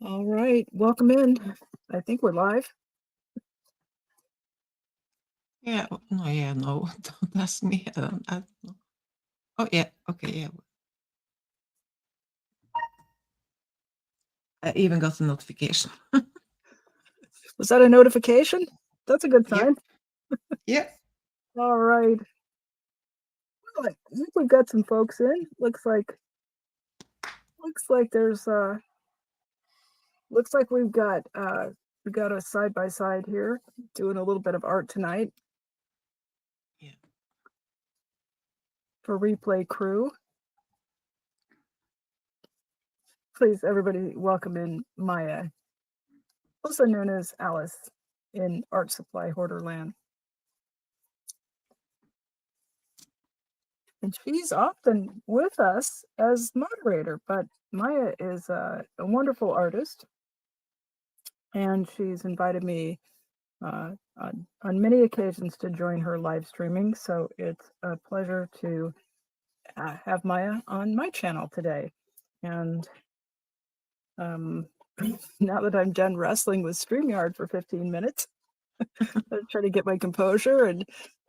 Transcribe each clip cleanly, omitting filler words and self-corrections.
All right, welcome in. I think we're live. Yeah. No. Yeah. No. Don't ask me. I don't know. Oh yeah. Okay. Yeah. I even got a notification. Was that a notification? That's a good Yep. sign. Yep. All right. Well, I think we've got some folks in. Looks like there's looks like we got a side by side here doing a little bit of art tonight Yeah. for Replay Crew. Please, everybody, welcome in Maya, also known as Alice in Art Supply Hoarderland. And she's often with us as moderator, but Maya is a wonderful artist, and she's invited me on many occasions to join her live streaming. So it's a pleasure to have Maya on my channel today. And now that I'm done wrestling with StreamYard for 15 minutes, I'll try to get my composure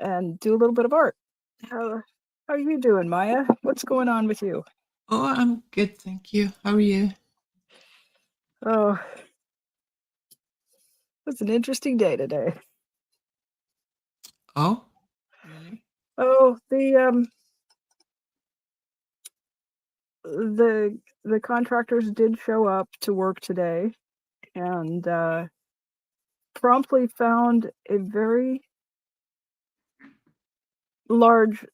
and do a little bit of art. How are you doing, Maya? What's going on with you? Oh, I'm good. Thank you. How are you? Oh, it's an interesting day today. Oh, really? Oh, the contractors did show up to work today and promptly found a very large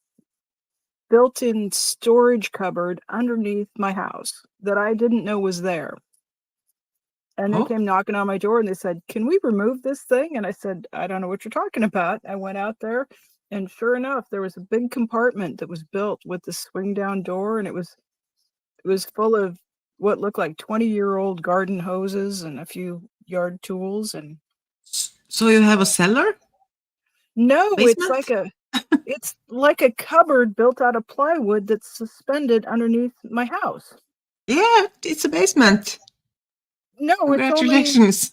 built-in storage cupboard underneath my house that I didn't know was there. And they Oh, came knocking on my door and they said, "Can we remove this thing?" And I said, "I don't know what you're talking about." I went out there and sure enough, there was a big compartment that was built with the swing down door, and it was full of what looked like 20-year-old garden hoses and a few yard tools. And so you have a cellar, no, basement? it's like a cupboard built out of plywood that's suspended underneath my house. Yeah, it's a basement. No, Congratulations.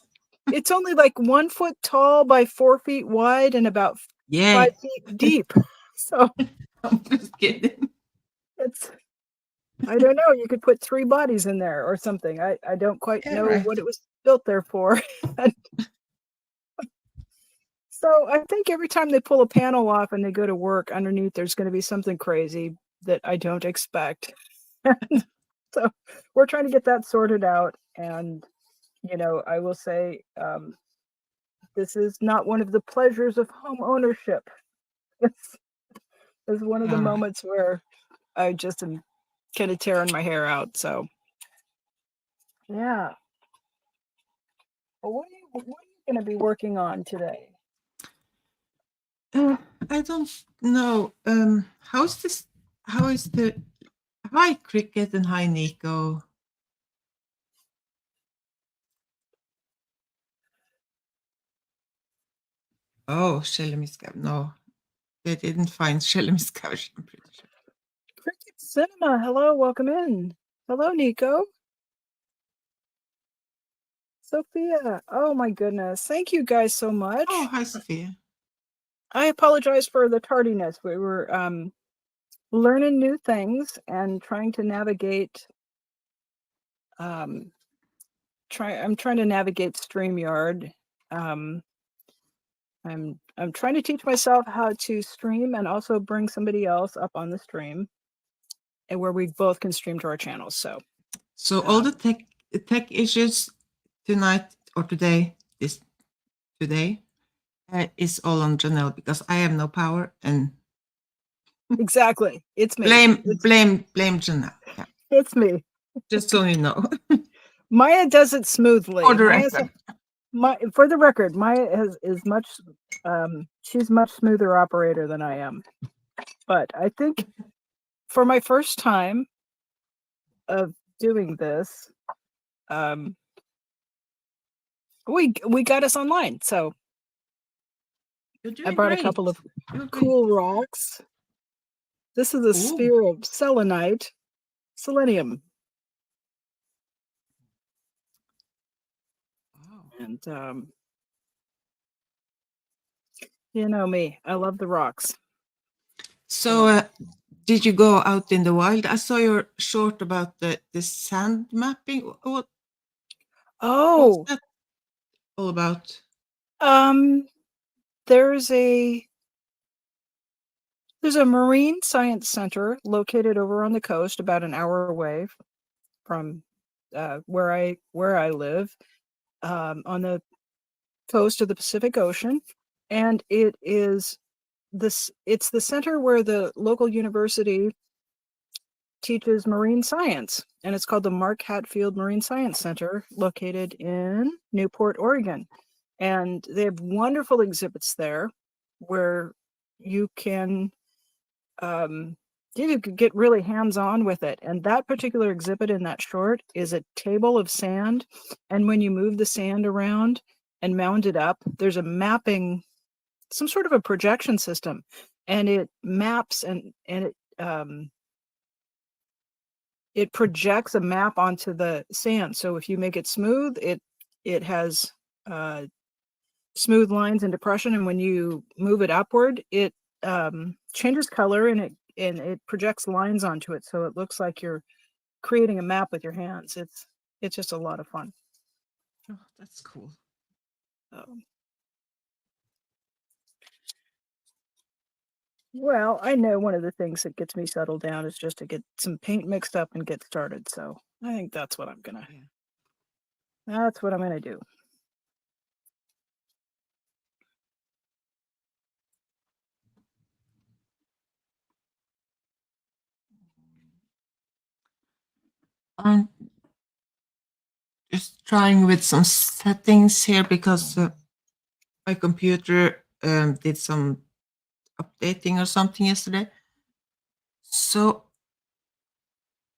it's only like 1 foot tall by 4 feet wide and about Yeah. 5 feet deep. So I'm just kidding. it's, I don't know, you could put 3 bodies in there or something. I don't quite Yeah. know Right. what it was built there for. So I think every time they pull a panel off and they go to work underneath, there's going to be something crazy that I don't expect. So we're trying to get that sorted out. And, I will say this is not one of the pleasures of home ownership. It's, it's one of the Yeah. Right. moments where I just am kind of tearing my hair out. So, yeah. Well, what are you going to be working on today? I don't know. How's this? How is the? Hi, Cricket, and hi, Nico. Oh, Shelemiska. No, they didn't find Shelemiska, I'm pretty sure. Cricket Cinema. Hello, welcome in. Hello, Nico. Sophia. Oh my goodness. Thank you guys so much. Oh, hi, Sophia. I apologize for the tardiness. We were learning new things and trying to navigate I'm trying to navigate StreamYard. I'm trying to teach myself how to stream and also bring somebody else up on the stream and where we both can stream to our channels. So all the tech issues tonight or today, today, is all on Janelle because I have no power and exactly. It's me. blame Janelle. Yeah, It's me. just so you know. Maya does it smoothly. For the record. For the record, Maya is much she's much smoother operator than I am. But I think for my first time of doing this, we got us online. So I brought a couple of cool rocks. This is a sphere of selenite, selenium. And you know me, I love the rocks. So, did you go out in the wild? I saw your short about the sand mapping. What's Oh, that all about? um, there's a there's a marine science center located over on the coast, about an hour away from where I live, on the coast of the Pacific Ocean, and it's the center where the local university teaches marine science, and it's called the Mark Hatfield Marine Science Center, located in Newport, Oregon. And they have wonderful exhibits there where you can you could get really hands-on with it. And that particular exhibit in that short is a table of sand, and when you move the sand around and mount it up, there's a mapping, some sort of a projection system, and it maps it projects a map onto the sand. So if you make it smooth, it has smooth lines and depression, and when you move it upward, it changes color, and it projects lines onto it, so it looks like you're creating a map with your hands. It's just a lot of fun. Oh, that's cool. Well, I know one of the things that gets me settled down is just to get some paint mixed up and get started. So I think that's what I'm gonna do. I'm just trying with some settings here because my computer did some updating or something yesterday. So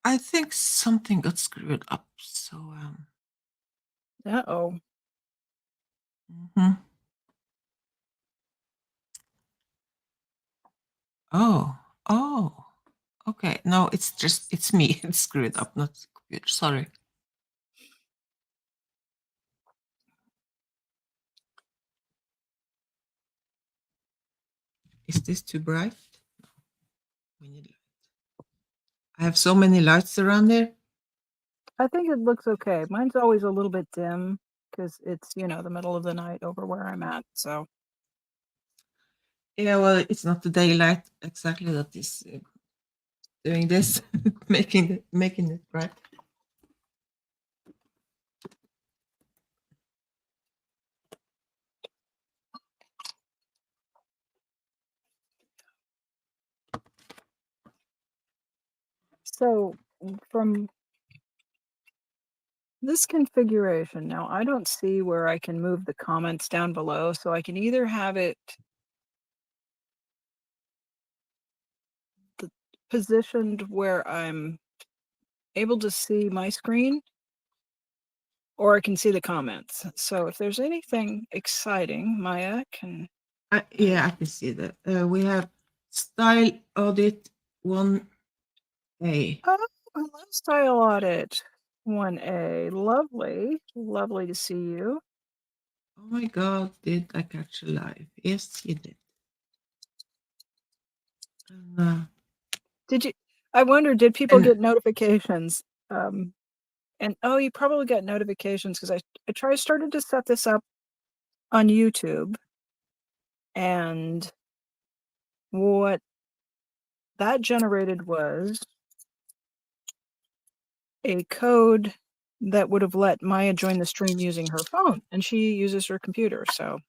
I think something got screwed up. So Uh-oh. mhm. Oh, okay. No, it's me. It's screwed up, not the computer. Sorry. Is this too bright? We need light. I have so many lights around here. I think it looks okay. Mine's always a little bit dim because it's, the middle of the night over where I'm at. So Yeah, well, it's not the daylight exactly that is doing this, making it bright. from this configuration, now I don't see where I can move the comments down below, so I can either have it positioned where I'm able to see my screen, or I can see the comments. So if there's anything exciting, Maya can. Yeah, I can see that. We have style audit 1A. Oh, a lifestyle audit 1A. Lovely to see you. Oh my God, did I catch a live? Yes, you did. Did you? I wonder, did people get notifications? And you probably got notifications because I started to set this up on YouTube, and what that generated was a code that would have let Maya join the stream using her phone, and she uses her computer. So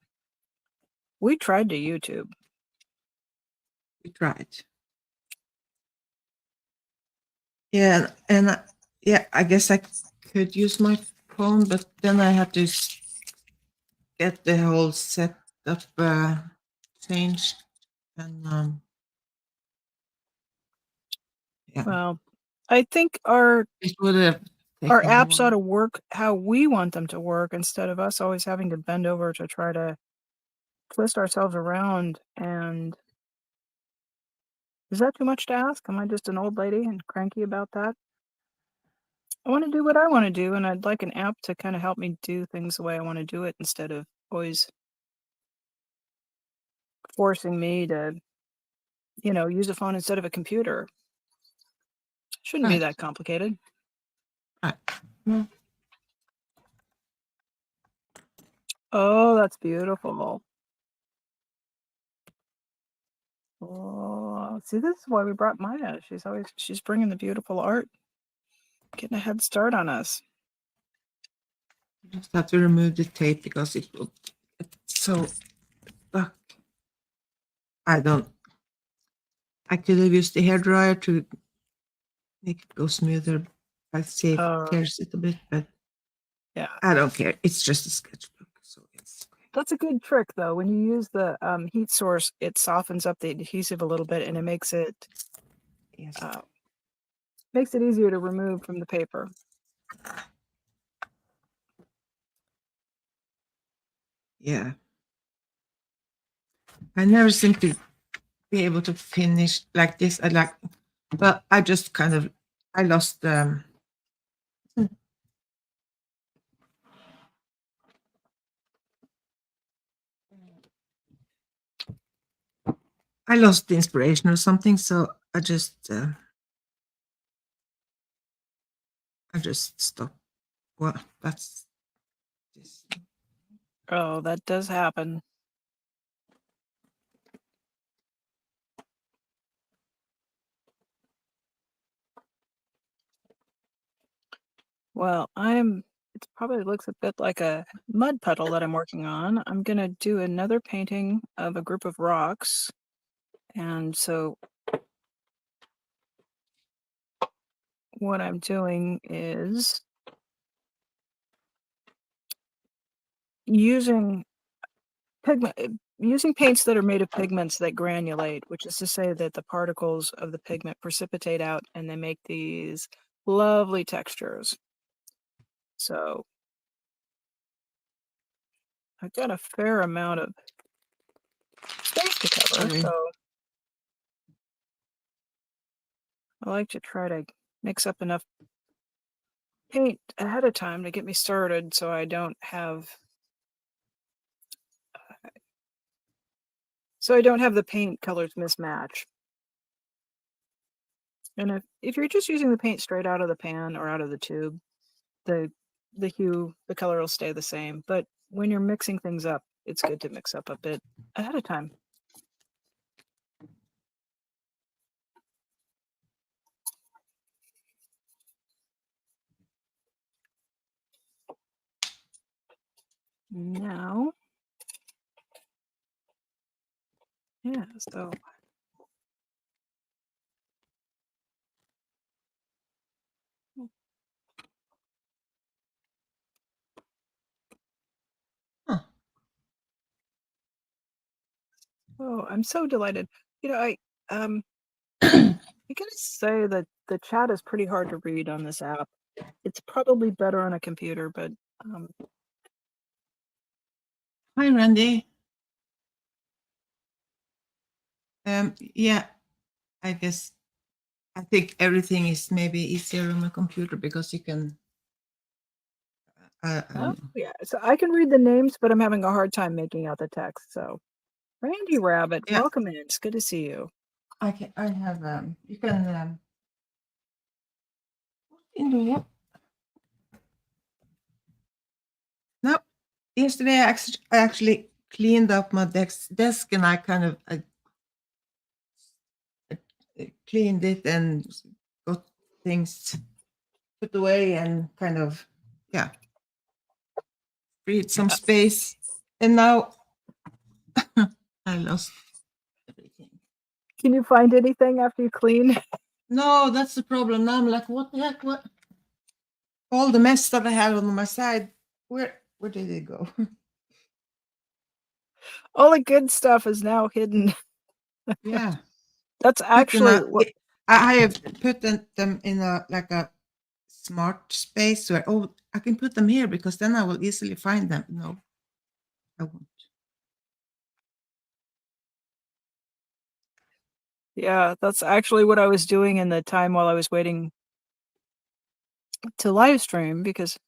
we tried to YouTube. We tried. Yeah, and yeah, I guess I could use my phone, but then I had to get the whole setup changed, and yeah. Well, I think our It would have taken a apps ought while. to work how we want them to work, instead of us always having to bend over to try to twist ourselves around. And is that too much to ask? Am I just an old lady and cranky about that? I want to do what I want to do, and I'd like an app to kind of help me do things the way I want to do it instead of always forcing me to, use a phone instead of a computer. Shouldn't be Right. that complicated. Right. Mm. Oh, that's beautiful. Oh, see, this is why we brought Maya. She's bringing the beautiful art, getting a head start on us. Just have to remove the tape because it's so stuck. I could have used the hairdryer to make it go smoother. I see it tears it a bit, but Yeah, I don't care. It's just a sketchbook, so it's okay. that's a good trick though. When you use the heat source, it softens up the adhesive a little bit, and it makes it Yes. easier to remove from the paper. Yeah. I never seem to be able to finish like this. But I just I lost I lost the inspiration or something, so I just stopped. Well, that's this. Oh, that does happen. Well, it probably looks a bit like a mud puddle that I'm working on. I'm gonna do another painting of a group of rocks. And so what I'm doing is using paints that are made of pigments that granulate, which is to say that the particles of the pigment precipitate out and they make these lovely textures. So I've got a fair amount of space to cover, Sorry. so I like to try to mix up enough paint ahead of time to get me started so I don't have the paint colors mismatch. And if you're just using the paint straight out of the pan or out of the tube, the the color will stay the same. But when you're mixing things up, it's good to mix up a bit ahead of time. Now, yeah, so Huh. oh, I'm so delighted. Um I gotta say that the chat is pretty hard to read on this app. It's probably better on a computer, but Hi, Randy. Yeah, I think everything is maybe easier on a computer because you can. oh yeah. So I can read the names, but I'm having a hard time making out the text. So Randy Rabbit, Yeah, welcome in. It's good to see you. I can. I have. You can. What in the what? No, yesterday I actually cleaned up my desk and I cleaned it and got things put away and yeah, freed some space. And now I lost everything. Can you find anything after you clean? No, that's the problem. Now I'm like, what the heck? What? All the mess that I had on my side, where did it go? All the good stuff is now hidden. Yeah. That's Put in actually what I have put them in a smart space where I can put them here because then I will easily find them. No, I won't. yeah, that's actually what I was doing in the time while I was waiting to live stream because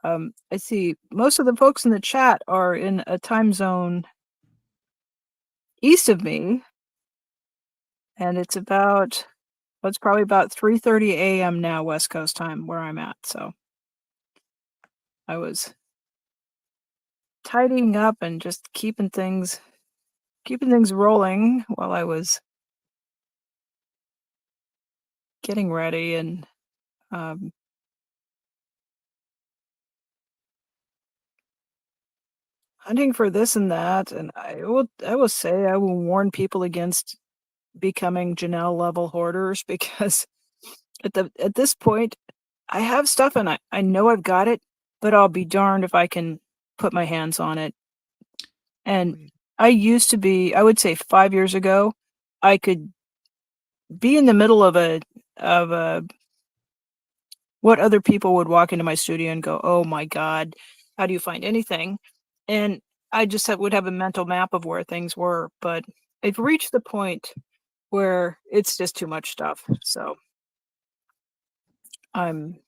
I see most of the folks in the chat are in a time zone east of me, and it's probably about 3:30 a.m. now West Coast time where I'm at. So I was tidying up and just keeping things rolling while I was getting ready and um, hunting for this and that. And I will say I will warn people against becoming Janelle level hoarders because at this point I have stuff and I know I've got it, but I'll be darned if I can put my hands on it. And I used to be, I would say 5 years ago, I could be in the middle of a what other people would walk into my studio and go, "Oh my god, how do you find anything?" And I just would have a mental map of where things were, but I've reached the point where it's just too much stuff. So I'm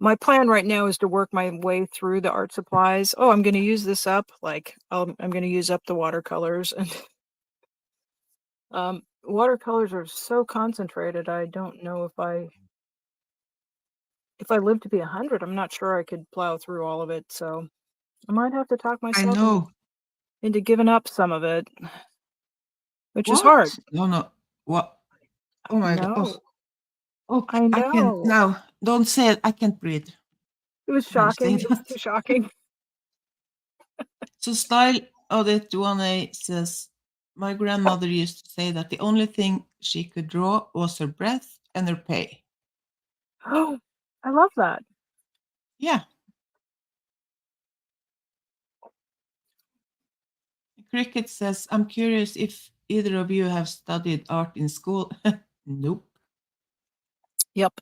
my plan right now is to work my way through the art supplies. Oh, I'm going to use this up. Like I'm going to use up the watercolors and watercolors are so concentrated. I don't know if I live to be 100, I'm not sure I could plow through all of it. So I might have to talk I myself know. into giving up some of it, which is hard. What? No, no. What? Oh my God. Oh, No, oh, I I can know. now. Don't say it. I can't breathe It was when you say shocking. It was that. too shocking. So Style Audit 1A says, my grandmother used to say that the only thing she could draw was her breath and her pay. Oh, I love that. Yeah. Cricket says, I'm curious if either of you have studied art in school. Nope. Yep.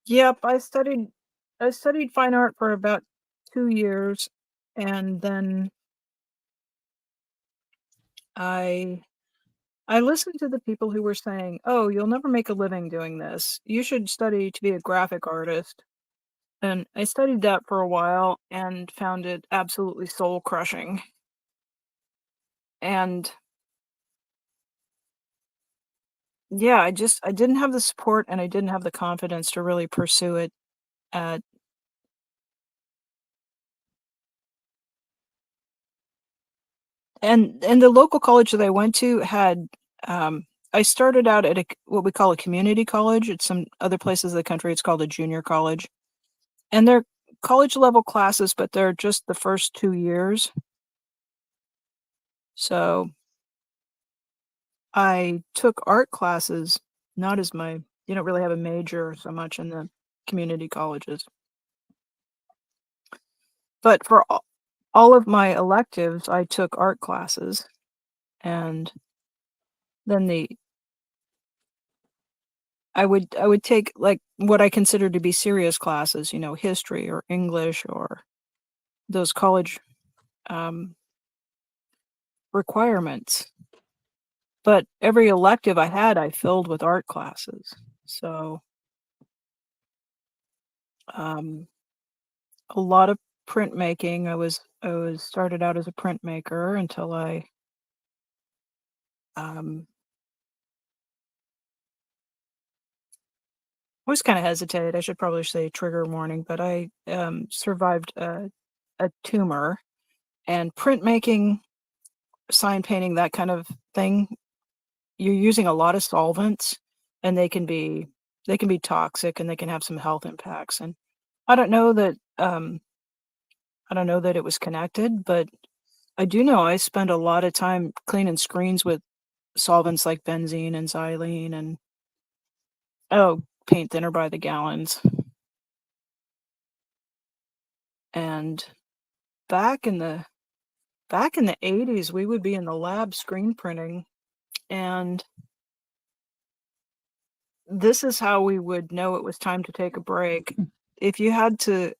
Yep. I studied fine art for about 2 years, and then I listened to the people who were saying, "Oh, you'll never make a living doing this. You should study to be a graphic artist." And I studied that for a while and found it absolutely soul crushing. And yeah, I didn't have the support and I didn't have the confidence to really pursue it at and the local college that I went to had I started out at what we call a community college. It's some other places of the country it's called a junior college. And they're college level classes, but they're just the first 2 years. So I took art classes, not as you don't really have a major so much in the community colleges. But for all of my electives, I took art classes, and then I would take like what I considered to be serious classes, history or English or those college um, requirements. But every elective I had, I filled with art classes. So a lot of printmaking. I was started out as a printmaker until I always kind of hesitated. I should probably say trigger warning, but I survived a tumor, and printmaking, sign painting, that kind of thing. You're using a lot of solvents, and they can be toxic, and they can have some health impacts. And I don't know that I don't know that it was connected, but I do know I spent a lot of time cleaning screens with solvents like benzene and xylene and paint thinner by the gallons. And back in the 80s, we would be in the lab screen printing, and this is how we would know it was time to take a break. If you had to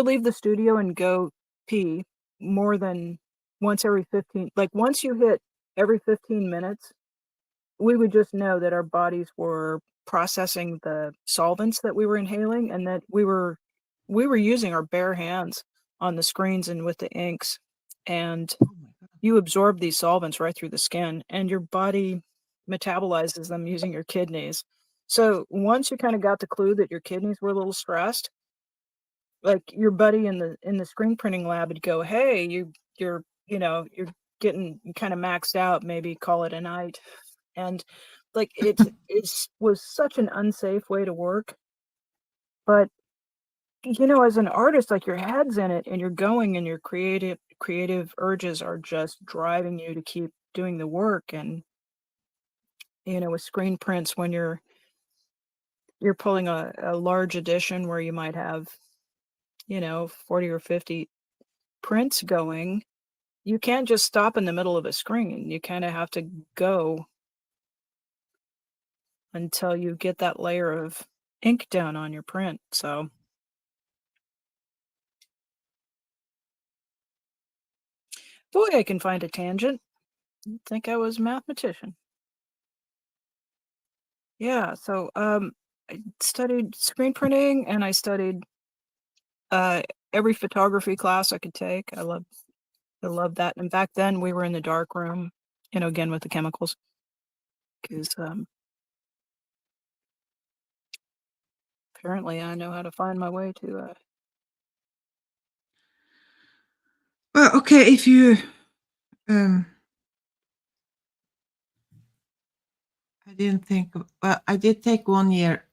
leave the studio and go pee more than once every 15, like once you hit every 15 minutes, we would just know that our bodies were processing the solvents that we were inhaling and that we were using our bare hands on the screens and with the inks, and Oh my god. you absorb these solvents right through the skin, and your body metabolizes them using your kidneys. So once you kinda got the clue that your kidneys were a little stressed, like, your buddy in the screen printing lab would go, "Hey, you're getting kinda maxed out, maybe call it a night." And, like, it's was such an unsafe way to work, but, as an artist, like, your head's in it and you're going and your creative urges are just driving you to keep doing the work, and, with screen prints, when you're pulling a large edition where you might have, 40 or 50 prints going, you can't just stop in the middle of a screen. You kinda have to go until you get that layer of ink down on your print, so boy, I can find a tangent. You'd think I was a mathematician. Yeah, so, I studied screen printing and I studied, uh, every photography class I could take. I love that, and back then, we were in the dark room, again, with the chemicals 'cause, apparently I know how to find my way to, Well, okay, if you um I didn't think of, well, I did take 1 year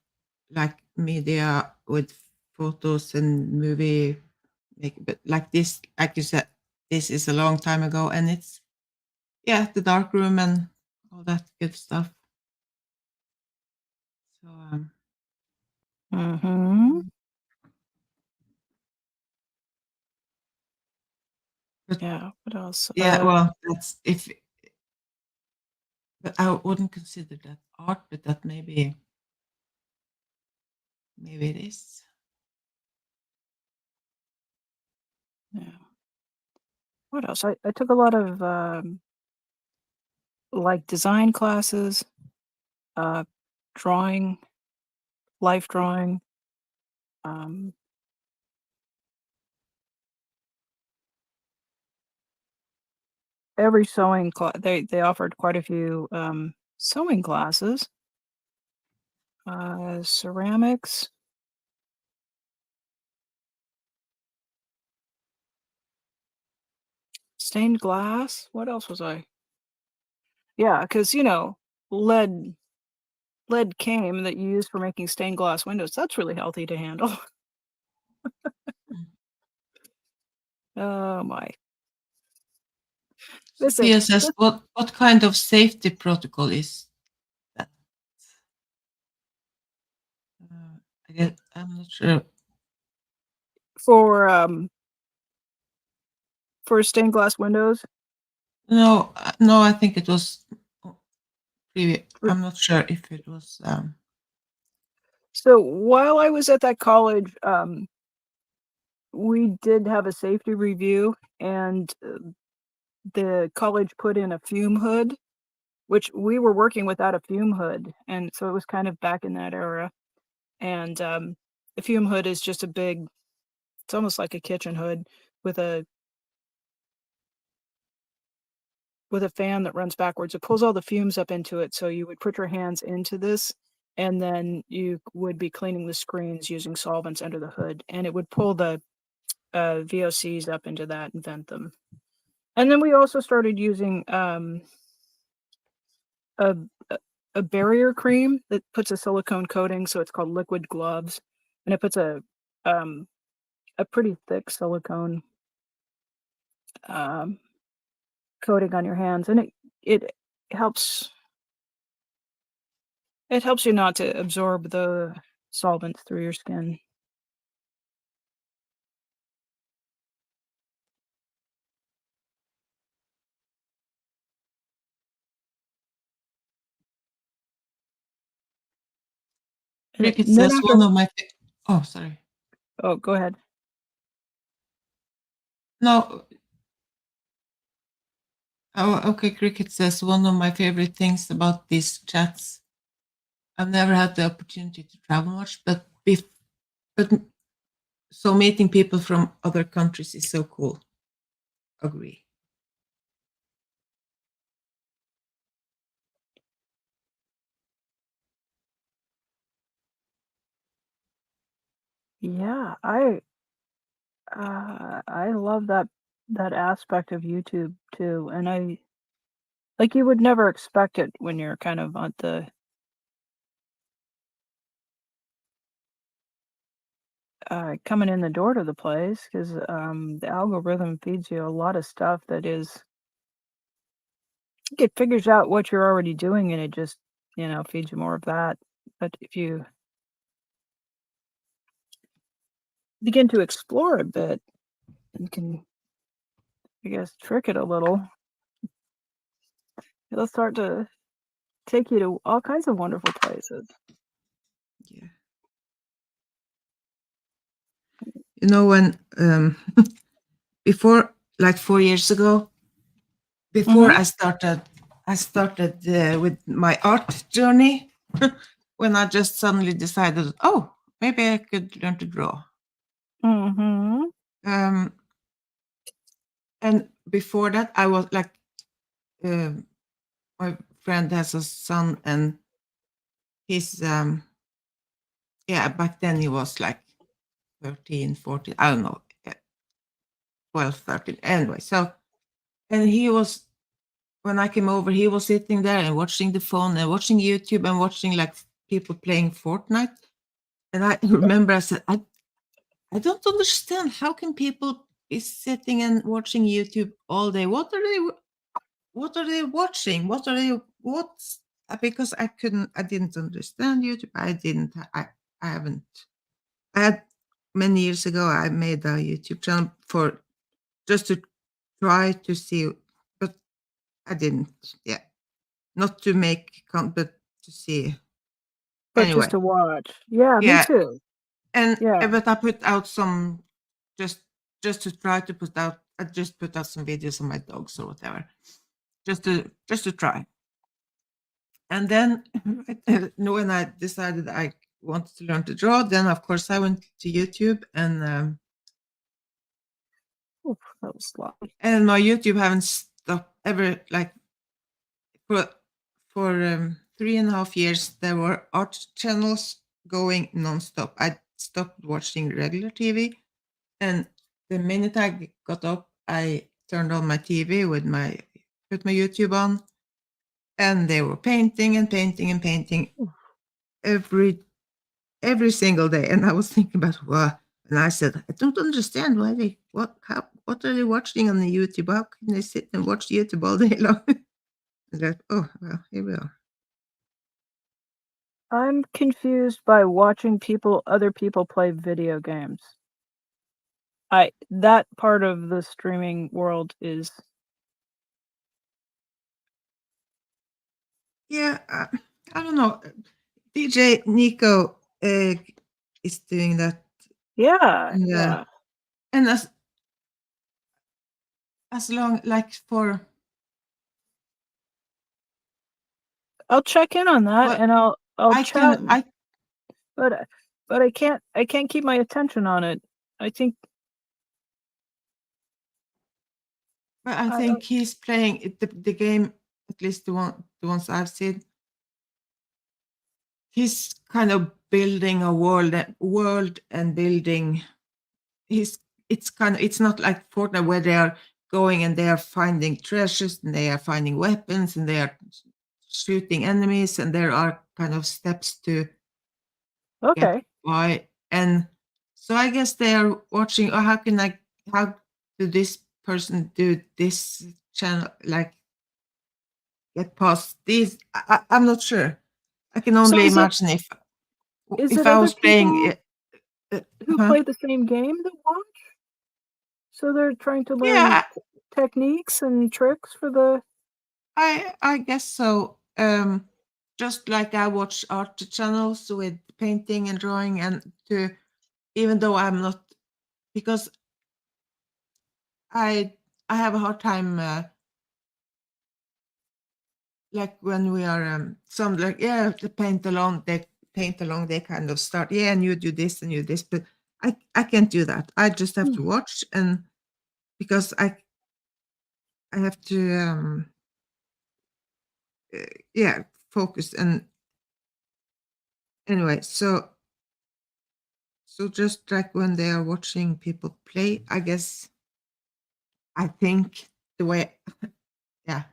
like media with photos and movie make, but like this, like you said, this is a long time ago, and it's, yeah, the dark room and all that good stuff. So Mhm. mm, but Yeah, what else? yeah, well, that's if, but I wouldn't consider that art, but that maybe it is. Yeah, what else? I took a lot of, like, design classes, uh, drawing, life drawing, um, every sewing they offered quite a few, sewing classes, ceramics, stained glass. What else was I? Yeah, 'cause, lead lead came that you use for making stained glass windows. That's really healthy to handle. Mm. Oh my. So Listen, PSS, this what kind of safety protocol is that? I guess I'm not sure. for, stained glass windows, No, no, I think it was r I'm not sure if it was. so while I was at that college, we did have a safety review, and, the college put in a fume hood, which we were working without a fume hood, and so it was kind of back in that era, and, the fume hood is just a big it's almost like a kitchen hood with a fan that runs backwards. It pulls all the fumes up into it, so you would put your hands into this, and then you would be cleaning the screens using solvents under the hood, and it would pull the, VOCs up into that and vent them. And then we also started using, a a a barrier cream that puts a silicone coating, so it's called liquid gloves, and it puts um, a pretty thick silicone, um, coating on your hands, and it helps it helps you not to absorb the solvents through your skin. And Cricket then says after one of my. Oh, sorry. oh, go ahead. No, Oh, okay. Cricket says one of my favorite things about these chats. I've never had the opportunity to travel much, but so meeting people from other countries is so cool. Agree. Yeah, I love that aspect of YouTube too, and I like you would never expect it when you're kind of on the coming in the door to the place because the algorithm feeds you a lot of stuff that is it figures out what you're already doing and it just feeds you more of that. But if you begin to explore a bit, you can, I guess, trick it a little. It'll start to take you to all kinds of wonderful places. Yeah. You know, when before, like 4 years ago, before Mm-hmm. I started with my art journey. When I just suddenly decided, oh, maybe I could learn to draw. Mm-hmm. Um, and before that, I was like, um my friend has a son, and he's yeah. Back then he was like 13, 14. I don't know, 12, 13. Anyway, so and he was when I came over, he was sitting there and watching the phone and watching YouTube and watching like people playing Fortnite. And I remember I said, I don't understand. How can people be sitting and watching YouTube all day? What are they watching? What's because I didn't understand YouTube. I haven't. I had many years ago. I made a YouTube channel for just to try to see, but I didn't. Yeah, not to make but to see. But just Anyway, to watch. Yeah, me yeah, too. and Yeah. but I put out some just just to try to put out. I just put out some videos of my dogs or whatever, just to try. And then when I decided I wanted to learn to draw, then of course I went to YouTube, Oof, that was sloppy. and my YouTube haven't stopped ever. Like for 3.5 years, there were art channels going nonstop. I stopped watching regular TV, and the minute I got up, I turned on my TV put my YouTube on, and they were painting and painting and painting Oof. every single day. And I was thinking about what, and I said, I don't understand why what are they watching on the YouTube? How can they sit and watch YouTube all day long? And like, oh well, here we are. I'm confused by watching other people play video games. That part of the streaming world is Yeah, I don't know. DJ Nico is doing that, yeah, and yeah. as long like for I'll check in on that what and I'll I chat, can I but I can't keep my attention on it. I think but I I think he's playing the game, at least the ones I've seen. He's kind of building a world and building. He's it's not like Fortnite where they are going and they are finding treasures and they are finding weapons and they are shooting enemies, and there are kind of steps to get okay. by. And so I guess they are watching, oh, how do this person do this channel, like get past these. I'm not sure. I can So only is it imagine is if it I other was playing people uh, who huh? play the same game that watch? So they're trying to learn Yeah, techniques and tricks for the I guess so. Just like I watch art channels with painting and drawing, and to even though I'm not, because I I have a hard time like when we are some like the paint along, they kind of start, and you do this and you this, but I can't do that. I just have to watch, and because I have to focus. And anyway, so just like when they are watching people play, I guess, I think the way yeah.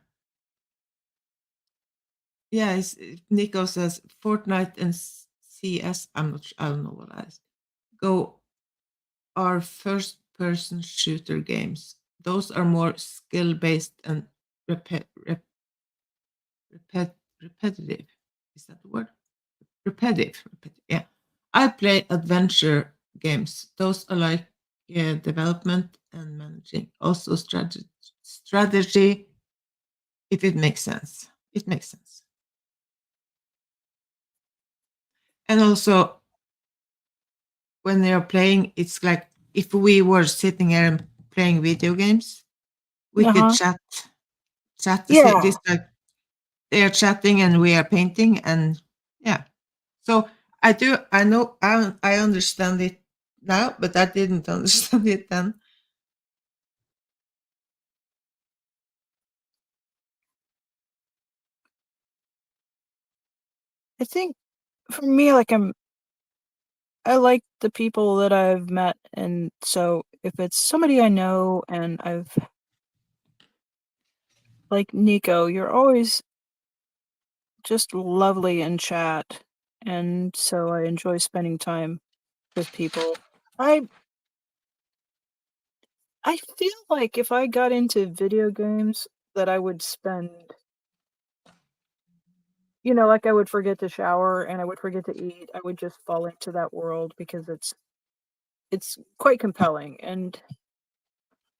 Yeah, Nico says Fortnite and CS. I'm not. I don't know what that is. Go are first-person shooter games. Those are more skill-based and repetitive. Is that the word? Repetitive. Yeah. I play adventure games. Those are like development and managing. Also strategy. If it makes sense, it makes sense. And also, when they're playing, it's like if we were sitting here and playing video games, we could Uh-huh. chat this Yeah. like they are chatting and we are painting, and yeah. So I know I understand it now, but I didn't understand it then. I think for me, like I like the people that I've met, and so if it's somebody I know and I've like Nico, you're always just lovely in chat, and so I enjoy spending time with people. I feel like if I got into video games that I would spend, like I would forget to shower and I would forget to eat. I would just fall into that world because it's quite compelling. And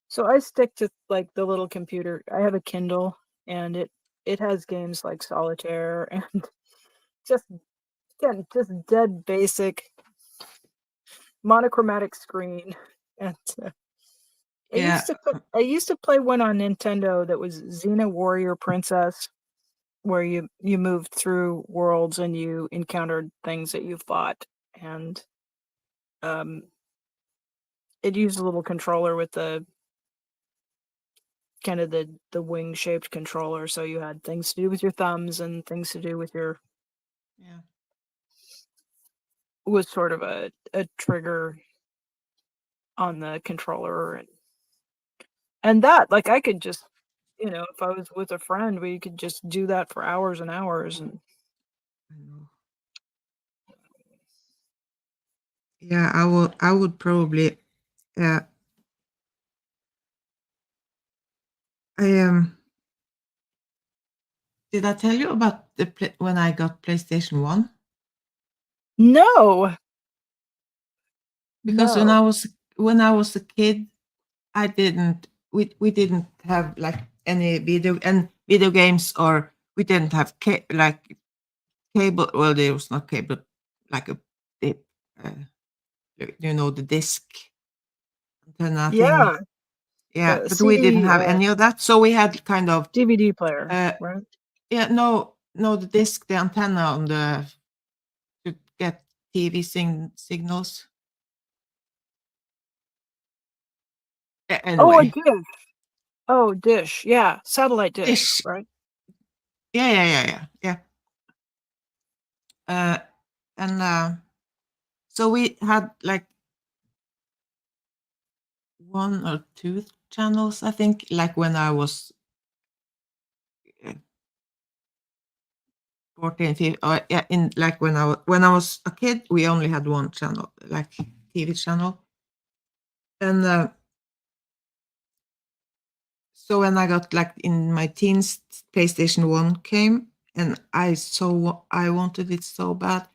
so I stick to like the little computer. I have a Kindle and it has games like solitaire and just again, just dead basic monochromatic screen. And Yeah, I used to play one on Nintendo that was Xena Warrior Princess, where you moved through worlds and you encountered things that you fought, and um, it used a little controller with the kind of the wing shaped controller, so you had things to do with your thumbs and things to do with your yeah, was sort of a trigger on the controller, and that like I could just if I was with a friend we could just do that for hours and hours. And I know. Yeah, I would probably. Yeah, I Did I tell you about when I got PlayStation 1? no, Because no. when I was a kid, I didn't we didn't have like any video games, or we didn't have like cable. Well, there was not cable, like the uh, the disc antenna thing. Yeah, Yeah, the but we didn't CD have any of that. So we had kind of DVD player, uh right? no, the disc, the antenna on the to get TV signals. Oh, a Anyway, dish. Oh, dish. Yeah, satellite dish, dish. right? Yeah. Uh, and so we had like one or two channels, I think, like when I was uh, 14, 15, or yeah, in like when I was a kid, we only had one channel, like TV channel. And so when I got like in my teens, PlayStation 1 came, and I wanted it so bad.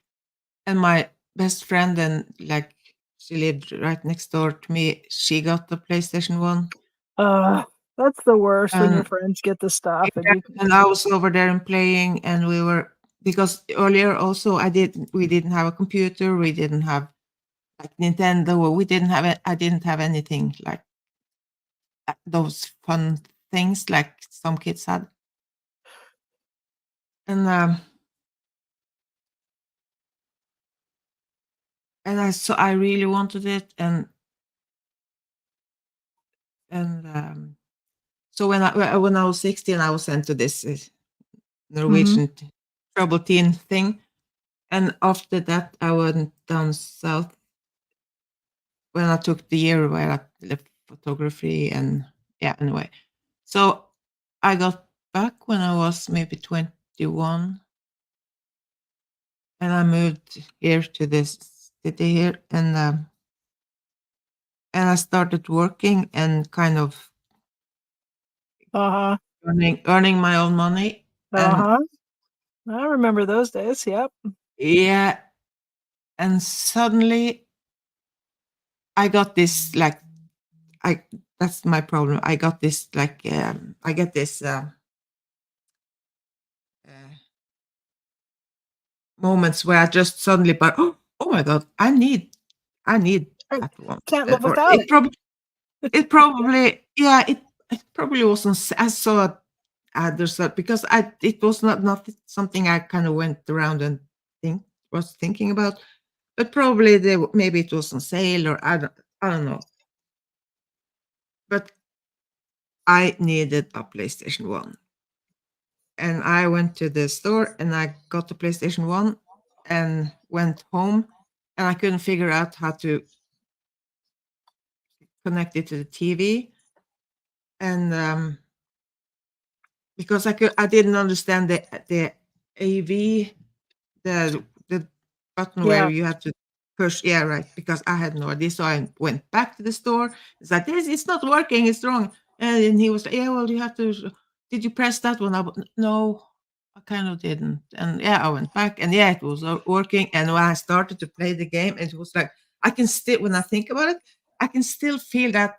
And my best friend, and like she lived right next door to me, she got the PlayStation 1. Uh, that's the worst when your And friends get the stuff and yeah, you can and I was over there and playing, and we were, because earlier also we didn't have a computer, we didn't have like Nintendo, or we didn't have it. I didn't have anything like those fun things like some kids had. and I really wanted it, and so when I was 16, I was sent to this Hmm. Norwegian trouble teen thing, and after that, I went down south when I took the year where I left photography, and yeah, anyway. So I got back when I was maybe 21, and I moved here to this city here, and I started working and kind of Uh-huh. earning my own money, and Uh-huh. I remember those days. Yep. yeah, and suddenly I got this like I that's my problem. I got this like I get this uh, moments where I just suddenly, but oh my god, I need I that one. can't live Or without it. it Yeah. probably yeah it probably wasn't. I saw others because it was not something I kind of went around and was thinking about, but probably maybe it was on sale or I don't know. But I needed a PlayStation 1. And I went to the store and I got the PlayStation 1 and went home, and I couldn't figure out how to connect it to the TV. And because I didn't understand the AV, the button where Yeah. you have to push, yeah, right, because I had no idea. So I went back to the store. It's like, this, it's not working, it's wrong. And then he was like, yeah, well, you have to, did you press that one? No, I kind of didn't. And yeah, I went back, and yeah, it was working. And when I started to play the game, it was like, I can still, when I think about it, I can still feel that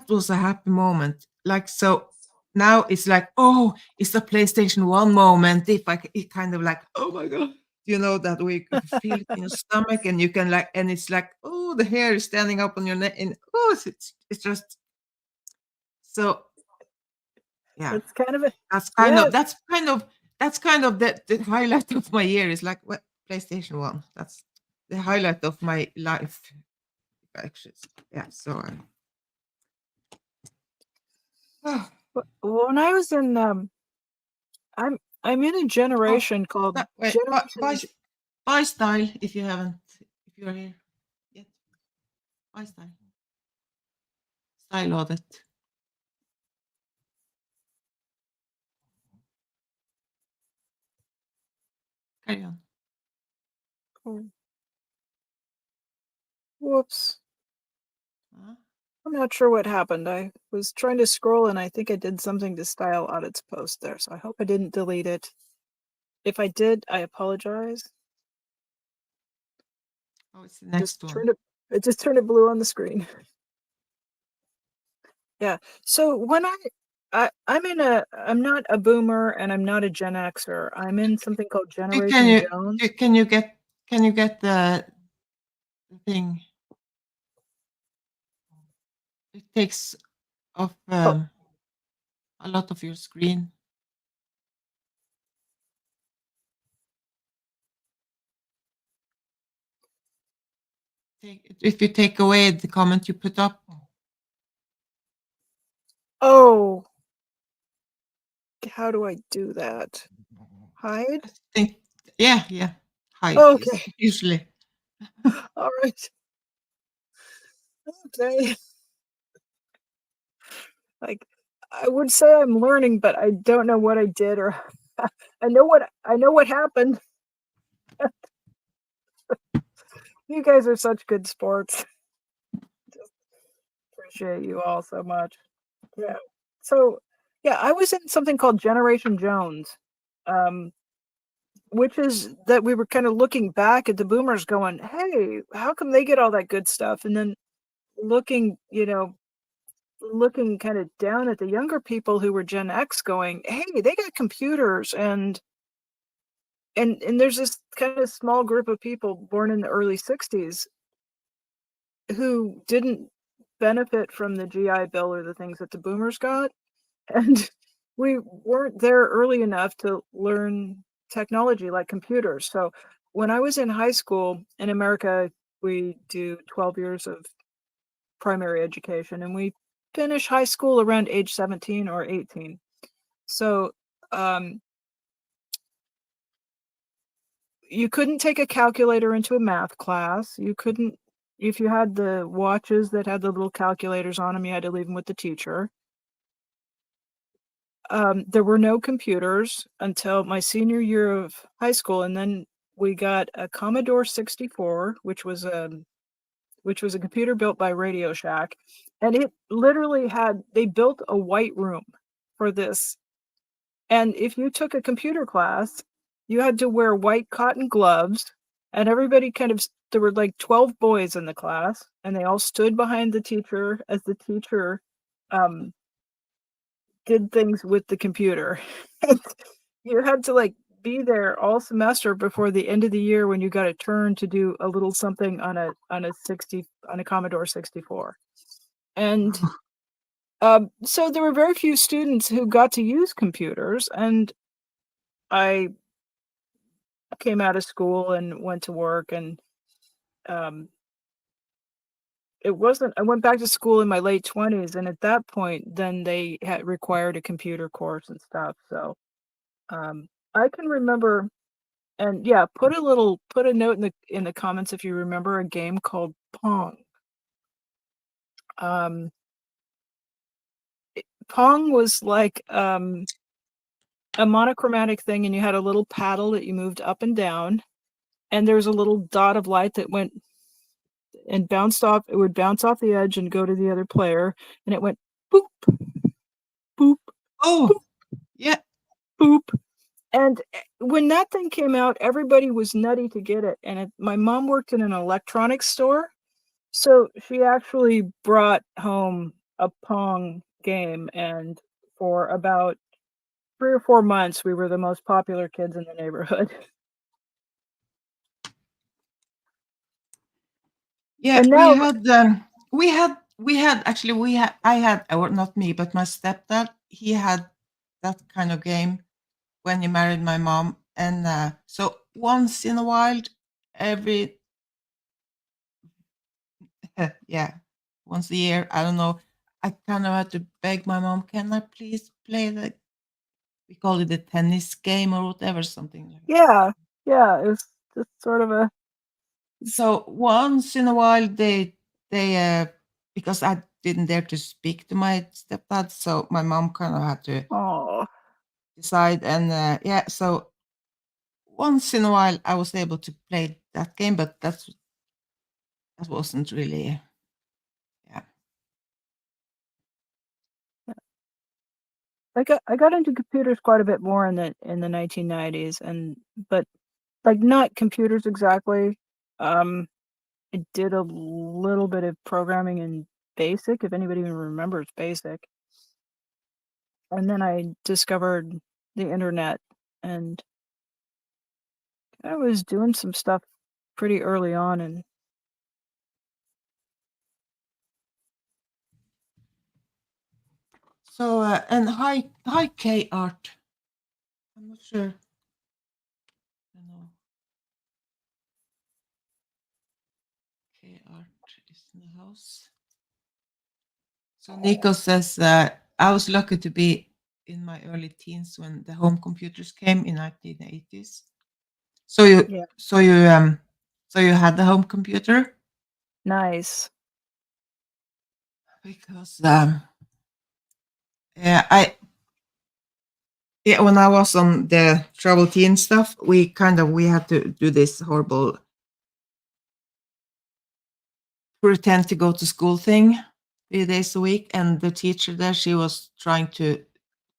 was a happy moment. Like, so now it's like, oh, it's a PlayStation 1 moment. If it kind of like, oh my God, that way you can feel it in your stomach, and you can like, and it's like, oh, the hair is standing up on your neck, and oh, it's just so, yeah. It's kind of a That's kind yeah. of, the highlight of my year is like, what, PlayStation 1. That's the highlight of my life, actually. Yeah. So, oh, When I was in I'm I'm in a oh, generation called wait, Generation buy style if you haven't, if you're here yet. Buy style. Style audit. Carry on. Oh, whoops. Uh, I'm not sure what happened. I was trying to scroll and I think I did something to style audit's post there, so I hope I didn't delete it. If I did, I apologize. oh, it's the Just next one. turned it blue on the screen. Yeah. So when I'm not a boomer and I'm not a Gen Xer. I'm in something called Can can Generation you Jones. can you get the thing? It takes off Oh, a lot of your screen. If you take away the comment you put up. oh, how do I do that? Hide? I think, yeah. Hide is Okay. usually. All right. Okay. Like, I would say I'm learning, but I don't know what I did or I know what happened. You guys are such good sports. Just appreciate you all so much. Yeah. So, yeah, I was in something called Generation Jones, um, which is that we were kind of looking back at the boomers going, "Hey, how come they get all that good stuff?" And then looking, looking kind of down at the younger people who were Gen X going, "Hey, they got computers and there's this kind of small group of people born in the early 60s who didn't benefit from the GI Bill or the things that the boomers got." And we weren't there early enough to learn technology like computers. So when I was in high school in America, we do 12 years of primary education and we finish high school around age 17 or 18. So um, you couldn't take a calculator into a math class. You couldn't, if you had the watches that had the little calculators on them, you had to leave them with the teacher. There were no computers until my senior year of high school, and then we got a Commodore 64, which was a computer built by Radio Shack, and it literally had they built a white room for this. And if you took a computer class, you had to wear white cotton gloves, and everybody kind of there were like 12 boys in the class, and they all stood behind the teacher as the teacher um, did things with the computer. And you had to like be there all semester before the end of the year when you got a turn to do a little something on a 60 on a Commodore 64. And so there were very few students who got to use computers, and I came out of school and went to work, and um, it wasn't I went back to school in my late 20s, and at that point then they had required a computer course and stuff. So I can remember. And yeah, put a note in the comments if you remember a game called Pong. Um, Pong was like a monochromatic thing, and you had a little paddle that you moved up and down, and there was a little dot of light that went and bounced off. It would bounce off the edge and go to the other player, and it went boop, boop, Oh, boop, yeah. boop. And when that thing came out, everybody was nutty to get it. And my mom worked in an electronics store. So she actually brought home a Pong game, and for about 3 or 4 months, we were the most popular kids in the neighborhood. Yeah, And now we had actually we had I had or not me, but my stepdad, he had that kind of game when he married my mom. And so once in a while, every yeah, once a year, I don't know, I kind of had to beg my mom, can I please play the we call it the tennis game or whatever, something like that. yeah, yeah, it was just sort of a So once in a while, they because I didn't dare to speak to my stepdad, so my mom kind of had to oh, decide. And yeah, so once in a while, I was able to play that game, but that wasn't really, yeah. I got into computers quite a bit more in the 1990s, and but like not computers exactly. I did a little bit of programming in BASIC, if anybody even remembers BASIC. And then I discovered the internet, and I was doing some stuff pretty early on. And So and hi K art. I'm not sure. I know K art is in the house. So Nico says, I was lucky to be in my early teens when the home computers came in 1980s. So you, yeah, so you, so you had the home computer nice. because, yeah, yeah, when I was on the trouble teen stuff, we had to do this horrible pretend to go to school thing 3 days a week, and the teacher there, she was trying to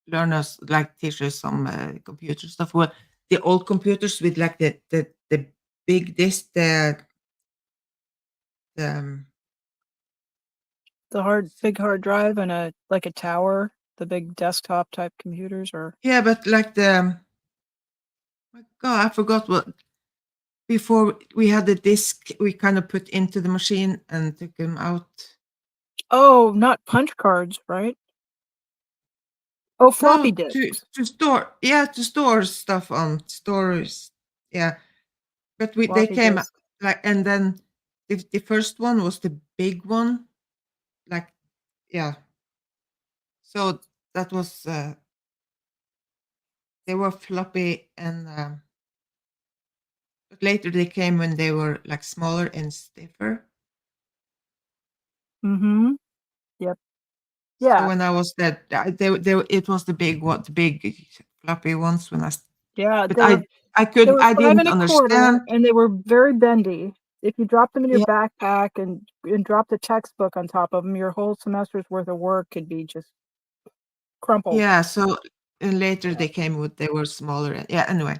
learn us like teach us some computer stuff. Well, the old computers with like the big disk, the Big hard drive and a like a tower, the big desktop type computers, or yeah, but like my God, I forgot what before we had the disk we kind of put into the machine and took them out. oh, not punch cards, right? Oh, floppy No, disks, to store stuff on stories. Yeah, but they floppy came disk. like, and then the first one was the big one, like, yeah. So that was they were floppy, and but later they came when they were like smaller and stiffer. Mm-hmm. Yep. So Yeah. when I was that, it was the big one, the big floppy ones when Yeah. but They were I five didn't and a quarter, understand. and they were very bendy. If you dropped them in your Yeah, backpack and dropped a textbook on top of them, your whole semester's worth of work could be just crumpled. yeah. So and later Yeah. they came with they were smaller. Yeah. Anyway,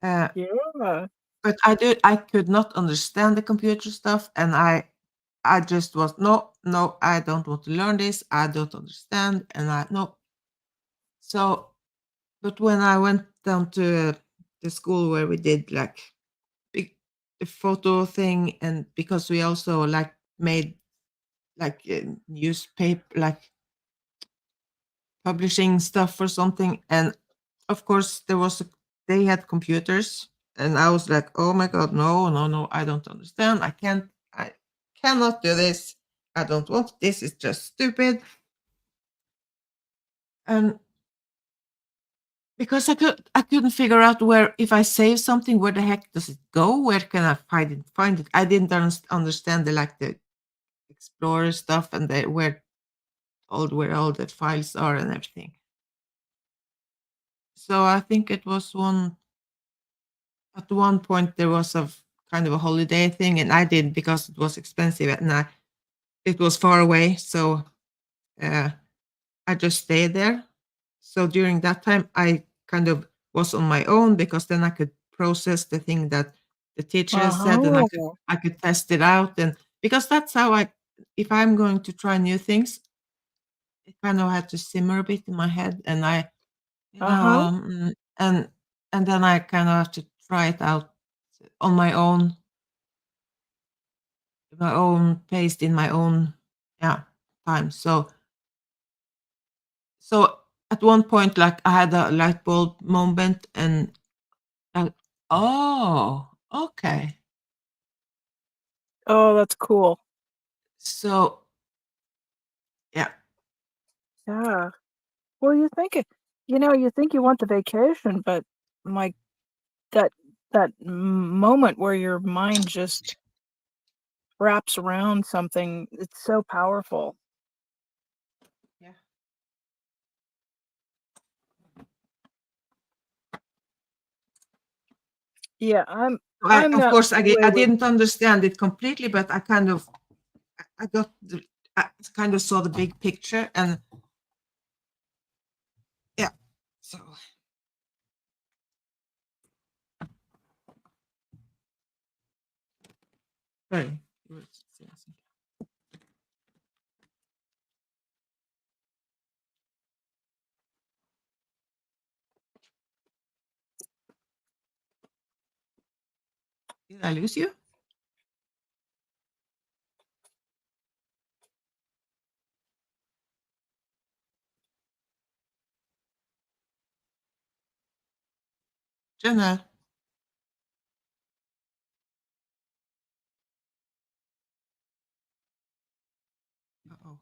uh, Yeah. but I could not understand the computer stuff, and I just was no, I don't want to learn this. I don't understand, and I no. So, but when I went down to the school where we did like big the photo thing, and because we also like made like newspaper like publishing stuff or something, and of course they had computers, and I was like, oh my god, no, I don't understand, I cannot do this, I don't want, this is just stupid. And because I couldn't figure out where, if I save something, where the heck does it go, where can I find it. I didn't understand the like the explorer stuff, and the where all the files are and everything. So I think it was one at one point there was a kind of a holiday thing, and I did because it was expensive, and it was far away, so uh, I just stayed there. So during that time, I kind of was on my own, because then I could process the thing that the teacher has said, and Oh. I could test it out, and because that's how if I'm going to try new things, it kind of had to simmer a bit in my head, and Uh-huh. and then I kind of have to try it out on my own pace, in my own, yeah, time. So at one point, like, I had a light bulb moment, and oh, okay. Oh, that's cool. So yeah, Yeah. Well, you think you want the vacation, but like that moment where your mind just wraps around something, it's so powerful. yeah. Yeah, I, I'm of that course, way I with didn't understand it completely, but I kind of I got I kind of saw the big picture, and yeah. So sorry. Did I lose you, Jenna? Uh-oh.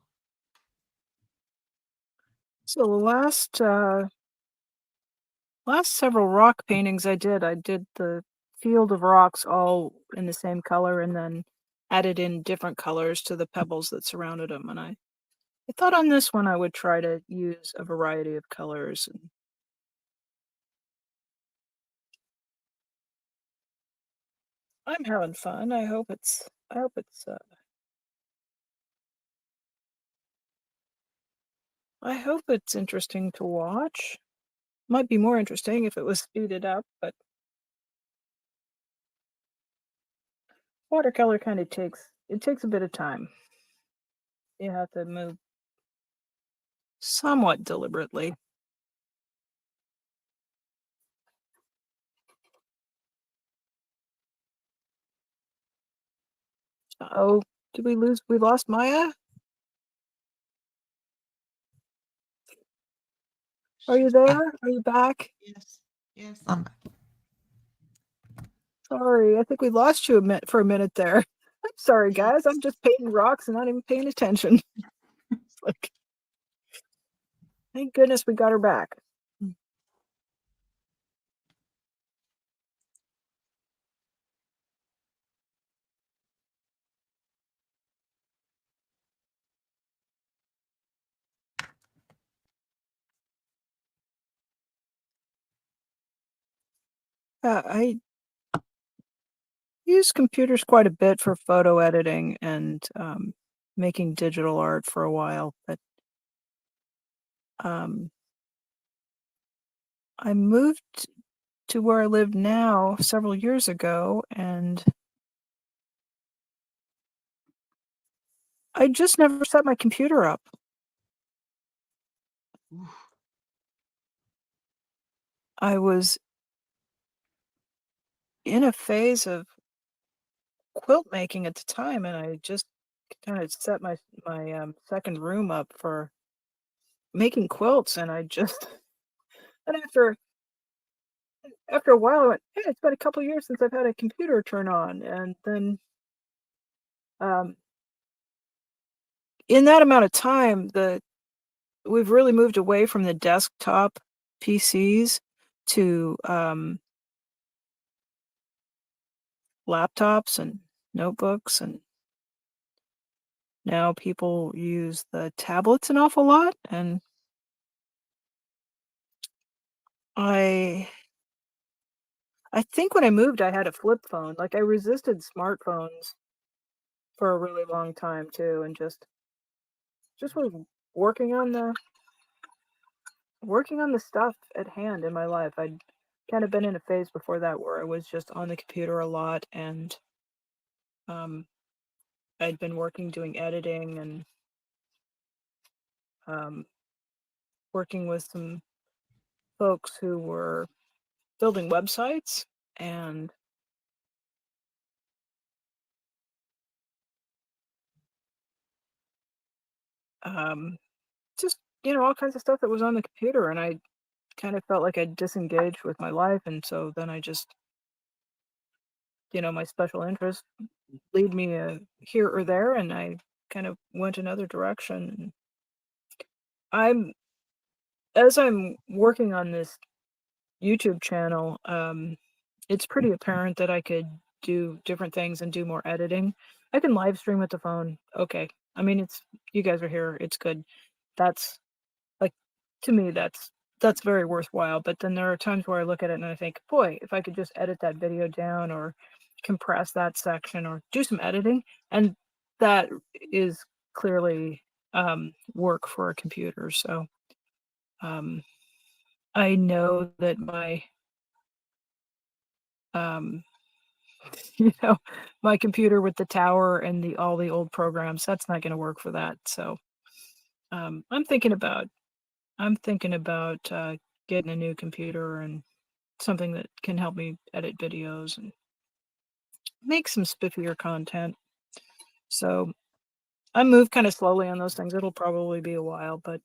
so the last several rock paintings I did the field of rocks all in the same color and then added in different colors to the pebbles that surrounded them. And I thought on this one I would try to use a variety of colors. And I'm having fun. I hope it's interesting to watch. Might be more interesting if it was speeded up, but watercolor kind of takes a bit of time. You have to move somewhat deliberately. Oh, did we lose? We lost Maya? Are you Ah, there? Are you back? yes, yes, I'm back. Sorry, I think we lost you for a minute there. I'm sorry, guys. I'm Yes. just painting rocks and not even paying attention. It's like, thank goodness we got her back. I use computers quite a bit for photo editing and making digital art for a while, but um, I moved to where I live now several years ago, and I just never set my computer up. Oof. I was in a phase of quilt making at the time, and I just kind of set my second room up for making quilts, and I just and after a while, I went, "Hey, it's been a couple years since I've had a computer turn on," and then um, in that amount of time, the we've really moved away from the desktop PCs to laptops and notebooks, and now people use the tablets an awful lot, and I I think when I moved, I had a flip phone. Like, I resisted smartphones for a really long time too, and just was working on the working on the stuff at hand in my life. I'd kind of been in a phase before that where I was just on the computer a lot, and um, I'd been working doing editing and um, working with some folks who were building websites and um, just all kinds of stuff that was on the computer, and I kind of felt like I disengaged with my life, and so then I just my special interests lead me here or there, and I kind of went another direction. I'm As I'm working on this YouTube channel, it's pretty apparent that I could do different things and do more editing. I can live stream with the phone. Okay. I mean, it's you guys are here. It's good. That's like to me that's very worthwhile. But then there are times where I look at it and I think, boy, if I could just edit that video down or compress that section or do some editing, and that is clearly work for a computer. So um, I know that my um, you know, my computer with the tower and the all the old programs, that's not gonna work for that. So, I'm thinking about, getting a new computer and something that can help me edit videos and make some spiffier content. So, I move kinda slowly on those things. It'll probably be a while, but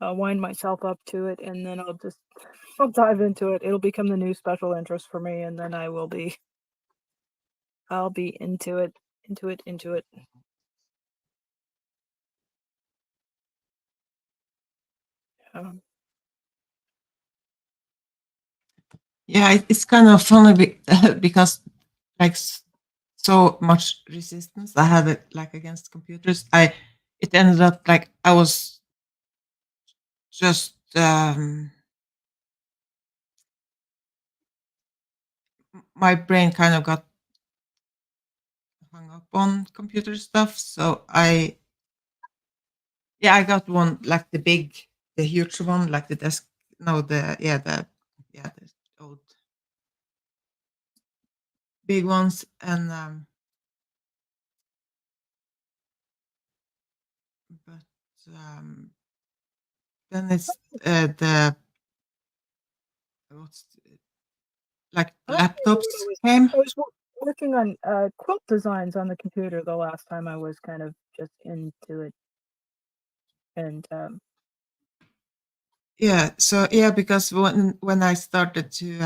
I'll wind myself up to it, and then I'll dive into it. It'll become the new special interest for me, and then I'll be into it, into it, into it. Um Yeah, it's kind of funny because like so much resistance I had like against computers. It ended up like I was just my brain kind of got hung up on computer stuff. So I got one like the huge one, like the desk. No, the old big ones, and but um, then it's the what's like I remember when laptops came. I was working on quilt designs on the computer the last time I was kind of just into it, and yeah. So yeah, because when I started to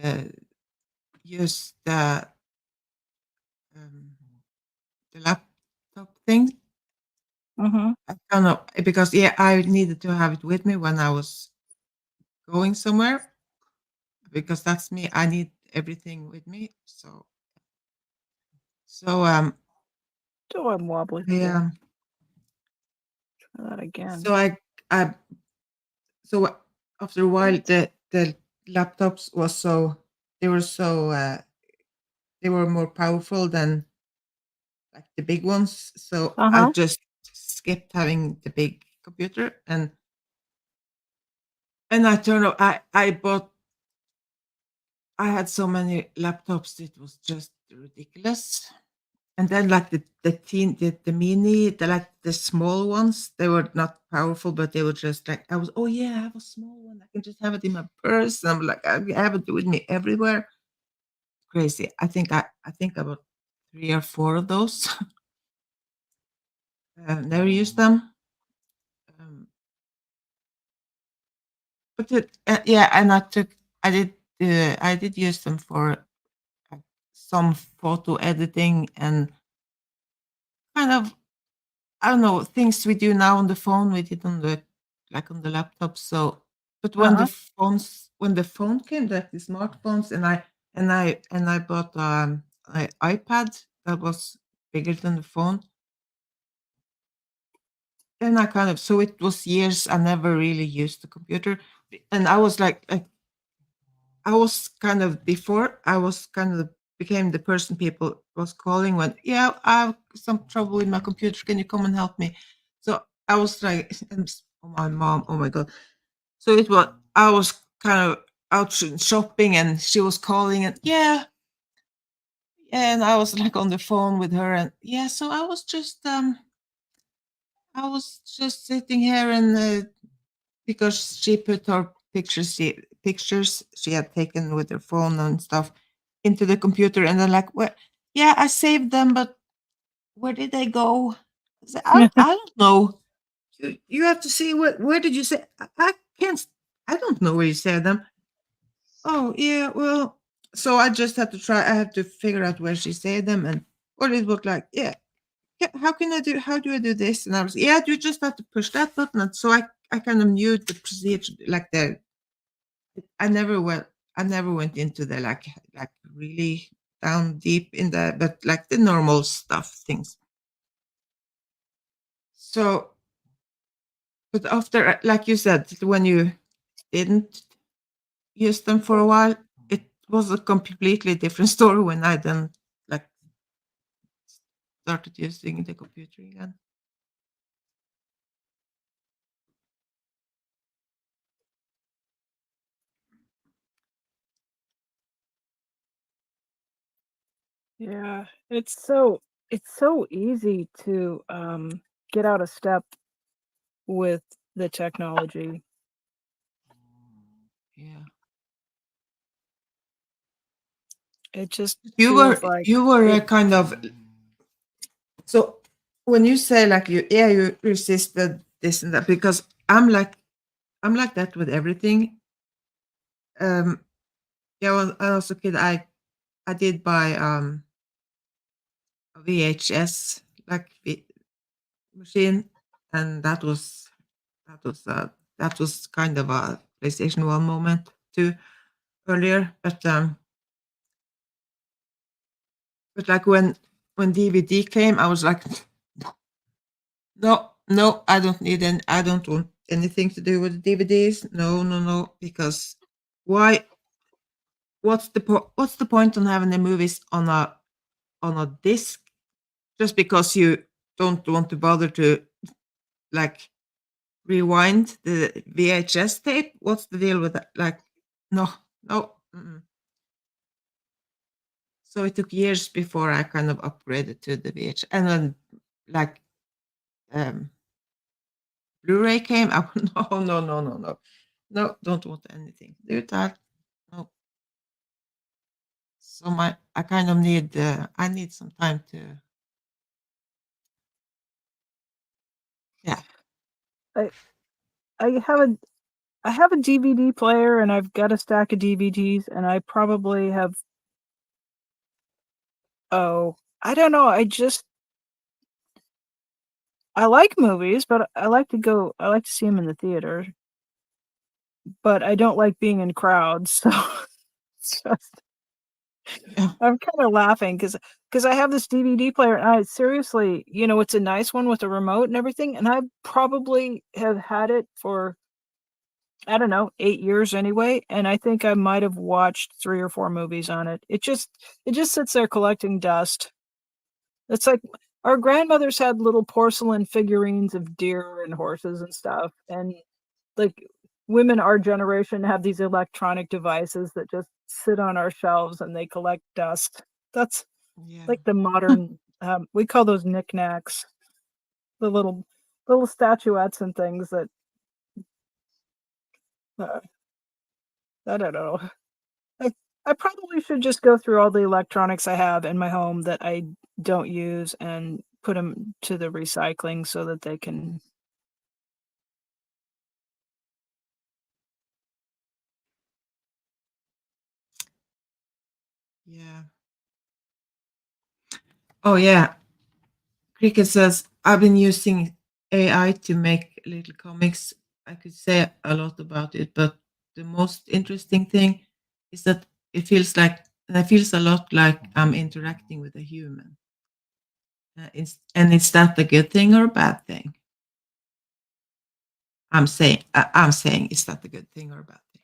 uh, use um, the laptop thing, Mhm. I kind of because yeah, I needed to have it with me when I was going somewhere because that's me. I need everything with me. So Oh, I'm wobbly. yeah. Try that again. So I so after a while the laptops was so they were so they were more powerful than like the big ones. So I Uh-huh. just skipped having the big computer and I turned out I bought I had so many laptops it was just ridiculous. And then like the mini the small ones they were not powerful but they were just like I was oh yeah I have a small one I can just have it in my purse and I'm like I have it with me everywhere crazy I think I bought 3 or 4 of those never used them um, but yeah and I did use them for uh, some photo editing and kind of I don't know, things we do now on the phone, we did on the like on the laptop. So, but Uh-huh. when the phone came, like the smartphones, and I bought an iPad that was bigger than the phone, and I kind of so it was years I never really used the computer, and I was kind of before I was kind of became the person people was calling when yeah I have some trouble with my computer can you come and help me so I was like oh my mom oh my god so it was I was kind of out shopping and she was calling and yeah and I was like on the phone with her and yeah so I was just sitting here and because she put her pictures she had taken with her phone and stuff into the computer and then like what yeah I saved them but where did they go I said, I don't know you have to see where did you say I can't I don't know where you saved them oh yeah well so I just had to try I had to figure out where she saved them and what it looked like how can I do how do I do this and I was yeah you just have to push that button and so I kind of knew the procedure like the I never went I never went into the like really down deep in the but like the normal stuff things. So but after like you said, when you didn't use them for a while, it was a completely different story when I then like started using the computer again. Yeah. It's so easy to get out of step with the technology. Yeah. It just feels like You were it a kind of so when you say like you resisted this and that because I'm like that with everything. Um yeah, well, I was a kid. I did buy a VHS like machine, and that was kind of a PlayStation One moment too earlier. But like when DVD came, I was like, no, I don't need any. I don't want anything to do with DVDs. No, no, no, because why? What's the point on having the movies on a disc just because you don't want to bother to like rewind the VHS tape? What's the deal with that? Like, no, no. Mm-mm. So it took years before I kind of upgraded to the VHS, and then like um, Blu-ray came. I no, no, no, no, no, no. Don't want anything to do with that. No. So I kind of need I need some time to yeah I I have a I have a DVD player and I've got a stack of DVDs and I probably have oh, I don't know, I like movies, but I like to see them in the theater, but I don't like being in crowds, so it's just Yeah. I'm kinda laughing because I have this DVD player and I seriously, it's a nice one with a remote and everything, and I probably have had it for, I don't know, 8 years anyway, and I think I might have watched 3 or 4 movies on it. It just sits there collecting dust. It's like our grandmothers had little porcelain figurines of deer and horses and stuff, and, like, women our generation have these electronic devices that just sit on our shelves and they collect dust. That's Yeah. like the modern, we call those knickknacks, the little statuettes and things that, uh, I don't know. I I probably should just go through all the electronics I have in my home that I don't use and put them to the recycling so that they can. Yeah. Oh yeah. Cricket says I've been using AI to make little comics. I could say a lot about it, but the most interesting thing is that it feels a lot like I'm interacting with a human. And is that a good thing or a bad thing? I'm saying, is that a good thing or a bad thing?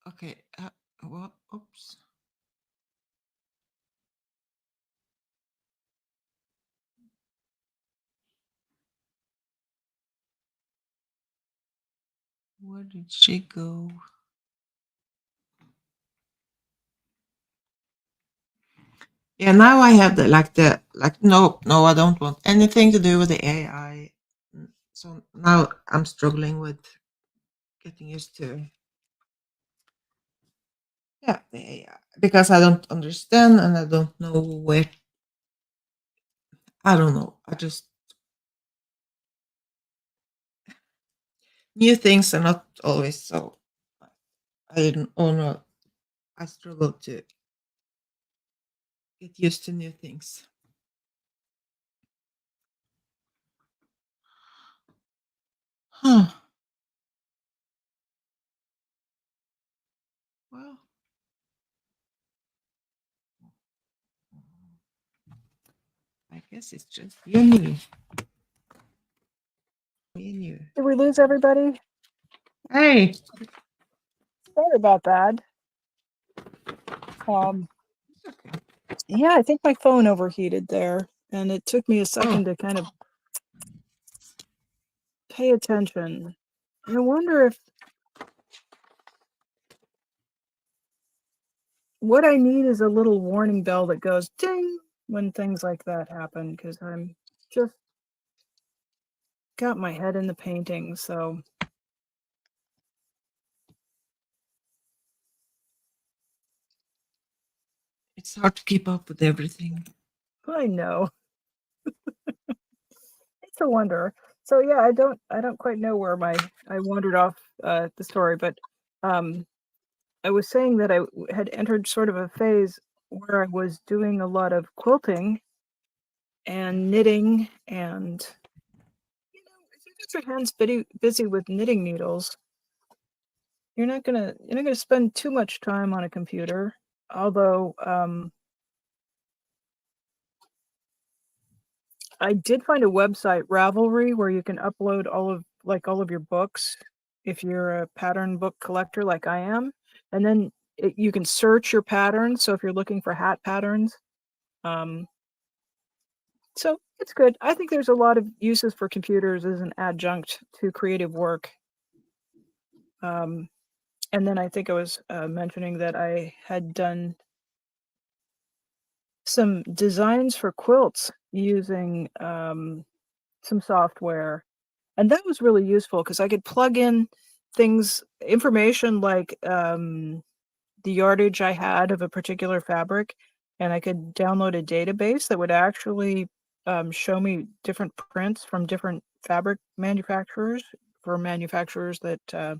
Okay. Well, oops. Where did she go? Yeah, now I have no, I don't want anything to do with the AI. So now I'm struggling with getting used to, yeah, the AI because I don't understand and I don't know where. I don't know. I just new things are not always so. I don't know. I struggle to get used to new things. Huh. Well, I guess it's just you and me. Me and you. Did we lose everybody? Hey. Sorry about that. Um, yeah, I think my phone overheated there, and it took me a Oh, second to kind of pay attention. I wonder if what I need is a little warning bell that goes ding when things like that happen, because I'm just got my head in the painting, so it's hard to keep up with everything. I know. It's a wonder. So yeah, I don't quite know where I wandered off the story, but um I was saying that had entered sort of a phase where I was doing a lot of quilting and knitting, and if you get your hands busy with knitting needles, you're not gonna spend too much time on a computer. Although I did find a website, Ravelry, where you can upload all of your books if you're a pattern book collector like I am, and then you can search your patterns. So if you're looking for hat patterns, um, so it's good. I think there's a lot of uses for computers as an adjunct to creative work. Um, and then I think I was mentioning that I had done some designs for quilts using some software. And that was really useful because I could plug in information like the yardage I had of a particular fabric, and I could download a database that would actually show me different prints from different fabric manufacturers, for manufacturers that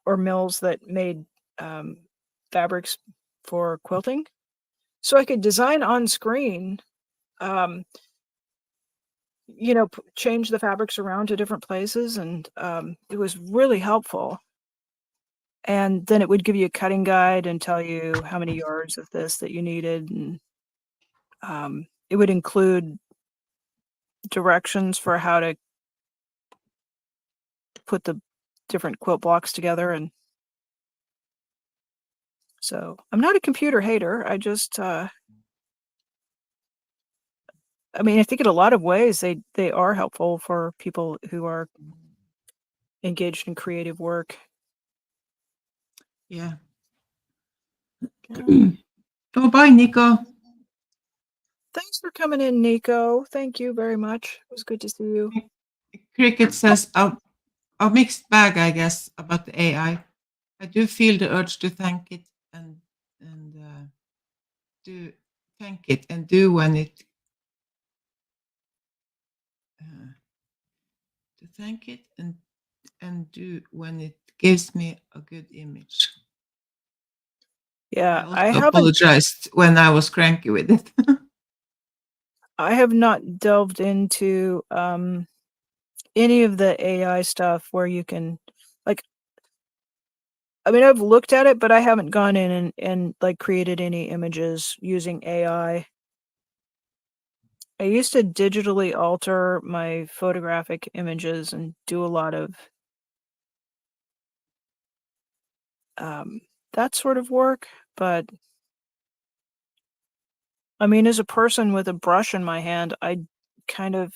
or mills that made fabrics for quilting. So I could design on screen, um, change the fabrics around to different places, and it was really helpful. And then it would give you a cutting guide and tell you how many yards of this that you needed, and it would include directions for how to put the different quilt blocks together. And so I'm not a computer hater. I just, I mean, I think in a lot of ways they are helpful for people who are engaged in creative work. Yeah. Yeah. Oh, bye, Nico. Thanks for coming in, Nico. Thank you very much. It was good to see you. Cricket says a mixed bag, I guess, about the AI. I do feel the urge to thank it and do thank it and do when it to thank it and do when it gives me a good image. I Yeah, I also haven't apologized when I was cranky with it. I have not delved into any of the AI stuff where you can, like, I mean, I've looked at it, but I haven't gone in and like created any images using AI. I used to digitally alter my photographic images and do a lot of that sort of work, but I mean, as a person with a brush in my hand, I kind of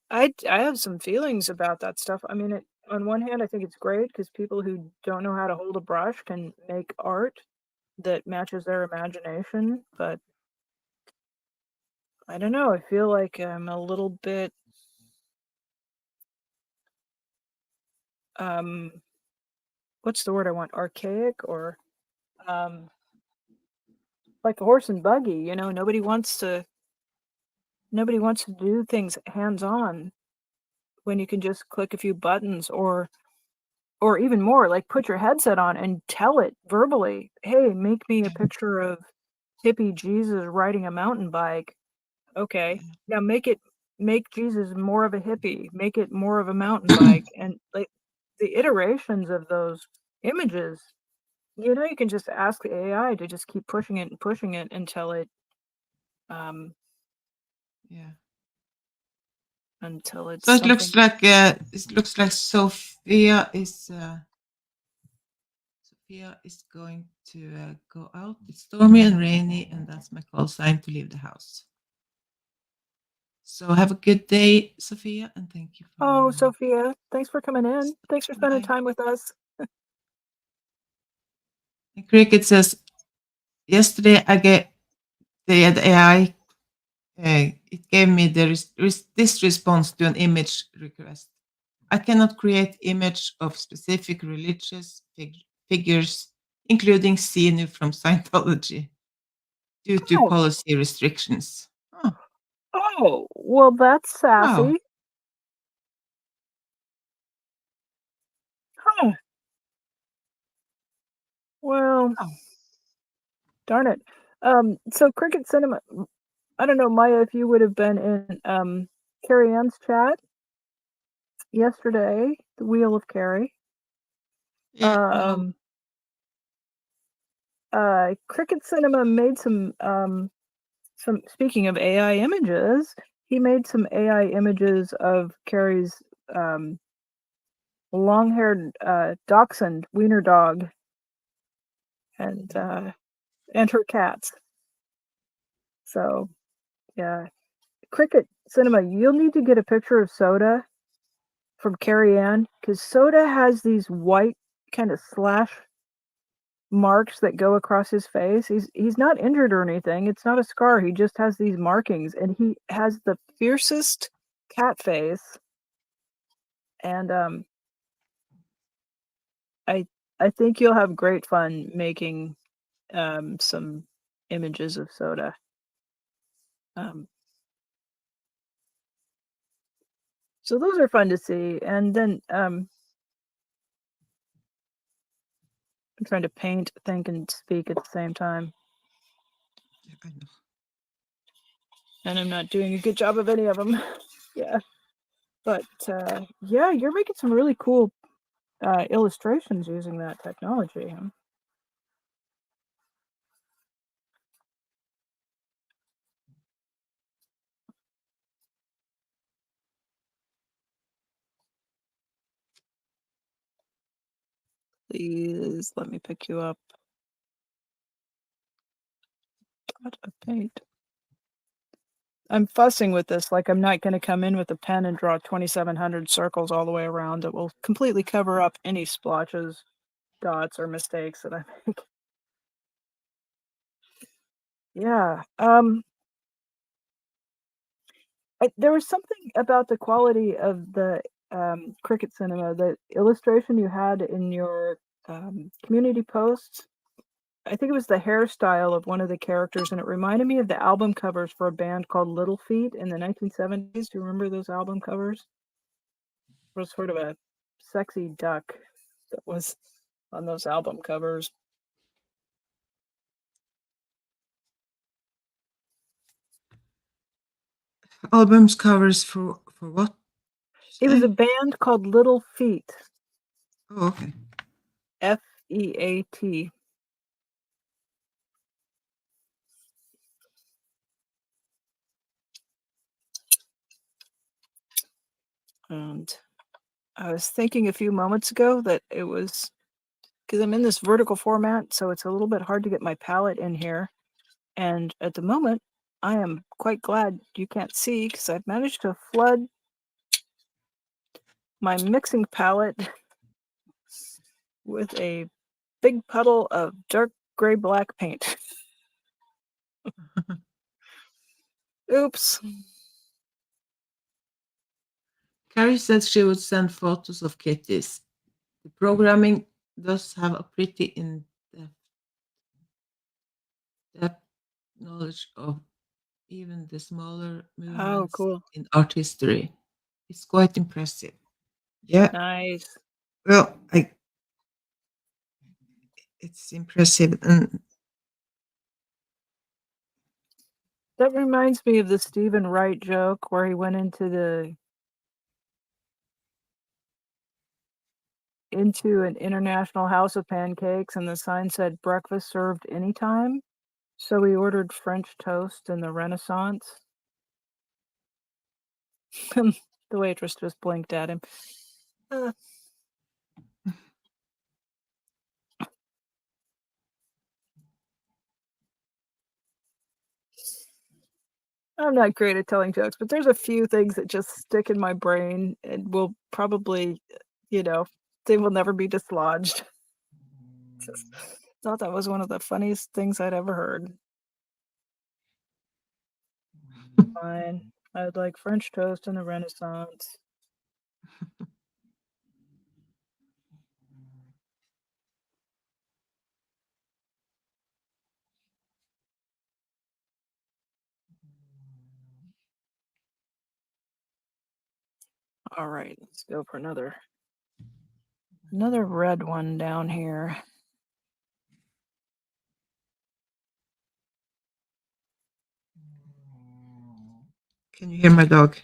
I have some feelings about that stuff. I mean, on one hand, I think it's great because people who don't know how to hold a brush can make art that matches their imagination. But I don't know. I feel like I'm a little bit, um, what's the word I want? Archaic, or um, like a horse and buggy. Nobody wants to do things hands on when you can just click a few buttons, or even more, like put your headset on and tell it verbally, hey, make me a picture of hippie Jesus riding a mountain bike. Okay, now make Jesus more of a hippie, make it more of a mountain bike, and like the iterations of those images, you can just ask the AI to just keep pushing it and pushing it until um Yeah. it's So something. it looks like Sophia is going to go out. It's stormy and rainy, and that's my call sign to leave the house. So have a good day, Sophia, and thank you for. Oh, Sophia, thanks for coming in. Thanks for spending Bye. time with us. And Cricket says, yesterday I get the AI. It gave me this response to an image request. I cannot create image of specific religious figures, including Xenu from Scientology, due to Oh, policy restrictions. Oh, oh, well, that's wow. sassy. Huh. Well, Wow. darn it. So Cricket Cinema, I don't know, Maya, if you would have been in Carrie Ann's chat yesterday, the Wheel of Carrie. Yeah, no. Cricket Cinema made some speaking of AI images, he made some AI images of Carrie's long-haired dachshund wiener dog and her cats. So yeah, Cricket Cinema, you'll need to get a picture of Soda from Carrie Ann, because Soda has these white kind of slash marks that go across his face. He's not injured or anything. It's not a scar. He just has these markings, and he has the fiercest cat face. And I I think you'll have great fun making some images of soda. Um, so those are fun to see. And then I'm trying to paint, think, and speak at the same time, Yeah, I know. and I'm not doing a good job of any of them. Yeah, but yeah, you're making some really cool illustrations using that technology. Huh? Please let me pick you up. What a paint. I'm fussing with this, like I'm not going to come in with a pen and draw 2,700 circles all the way around. It will completely cover up any splotches, dots, or mistakes that I make. Yeah. There was something about the quality of the cricket cinema, the illustration you had in your community posts. I think it was the hairstyle of one of the characters, and it reminded me of the album covers for a band called Little Feat in the 1970s. Do you remember those album covers? It was sort of a sexy duck that was on those album covers. Albums covers for what? It was a Say? band called Little Feat, Oh, okay. Feat. And I was thinking a few moments ago that it was because I'm in this vertical format, so it's a little bit hard to get my palette in here. And at the moment, I am quite glad you can't see because I've managed to flood my mixing palette with a big puddle of dark gray black paint. Oops. Carrie said she would send photos of kitties. The programming does have a pretty in-depth depth knowledge of even the smaller Oh, movements cool. in art history. It's quite impressive. Yeah, Nice. well, it's impressive, and That reminds me of the Stephen Wright joke where he went into an international house of pancakes and the sign said breakfast served anytime. So he ordered French toast in the Renaissance. The waitress just blinked at him. Uh, I'm not great at telling jokes, but there's a few things that just stick in my brain and will probably, you know, they will never be dislodged. Just thought that was one of the funniest things I'd ever heard. Fine. I'd like French toast in the Renaissance. All right, let's go for another red one down here. can you hear my dog?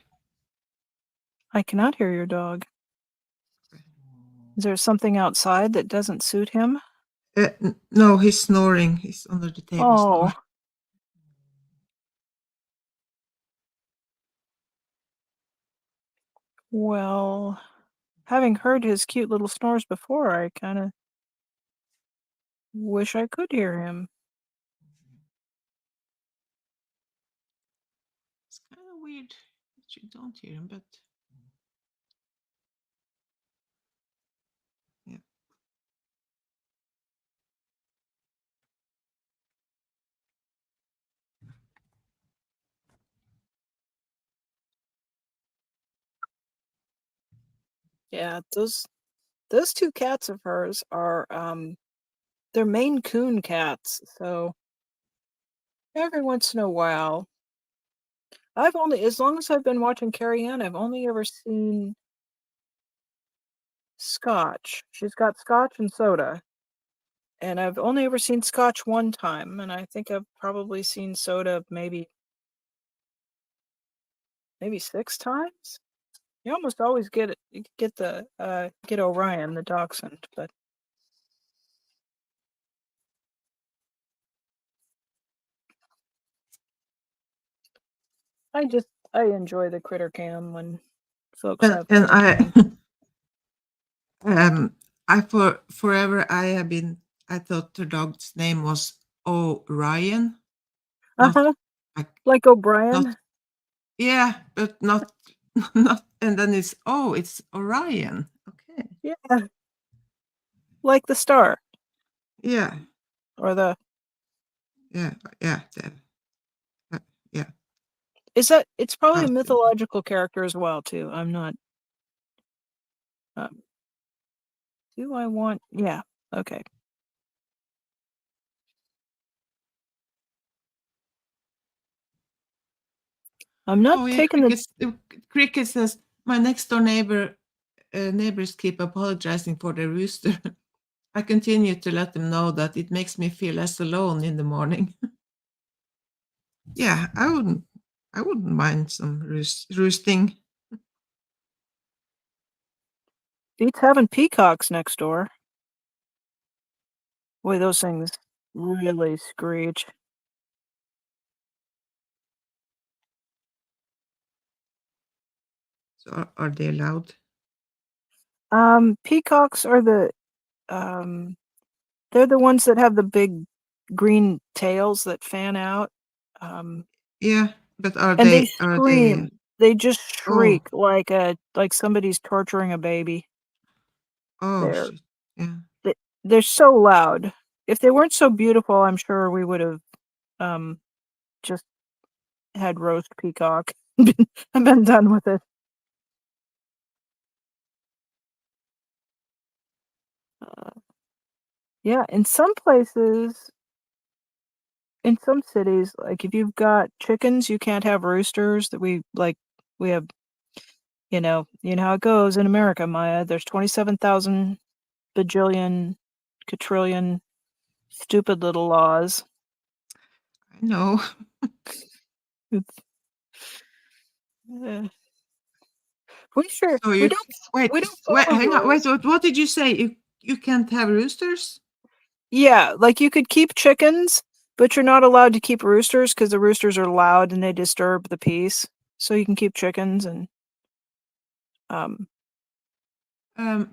I cannot hear your dog. Is there something outside that doesn't suit him? No, he's snoring. He's under the table Oh, snoring. well, having heard his cute little snores before, I kind of wish I could hear him. It's kind of weird that you don't hear him, but yeah. Yeah, those two cats of hers are they're Maine Coon cats. So every once in a while, I've only as long as I've been watching Carrie Ann, I've only ever seen Scotch. She's got Scotch and Soda. And I've only ever seen Scotch one time, and I think I've probably seen Soda maybe 6 times? You almost always get it you get the, get Orion, the dachshund, but I enjoy the critter cam when folks have And critter cam. I forever I have been. I thought the dog's name was Orion, not Uh-huh, like like not O'Brien. yeah, but not not. And then it's Orion. Okay, Yeah, like the star yeah, or the yeah, yeah, uh, yeah. it's probably a Okay. mythological character as well too. I'm not, um do I want yeah, okay. I'm not Oh yeah, taking the cricket says my next door neighbors keep apologizing for the rooster. I continue to let them know that it makes me feel less alone in the morning. Yeah, I wouldn't mind some roosting. beats having peacocks next door. Boy, those things really screech. So are they allowed? Peacocks are um, they're the ones that have the big green tails that fan out. Um, Yeah, but and they are they scream. They just oh, shriek like somebody's torturing a baby. oh They're shit. Yeah. they, they're so loud. If they weren't so beautiful, I'm sure we would have um just had roast peacock and been done with it. Uh, yeah, in some cities, like if you've got chickens, you can't have roosters. That we have, you know how it goes in America, Maya. There's 27,000 bajillion, quadrillion stupid little laws. I know. It's, uh, we sure So we you don't wait, we don't wait, follow hang on, wait, rules. what did you say? You can't have roosters? Yeah, like you could keep chickens, but you're not allowed to keep roosters because the roosters are loud and they disturb the peace. So you can keep chickens and um Um,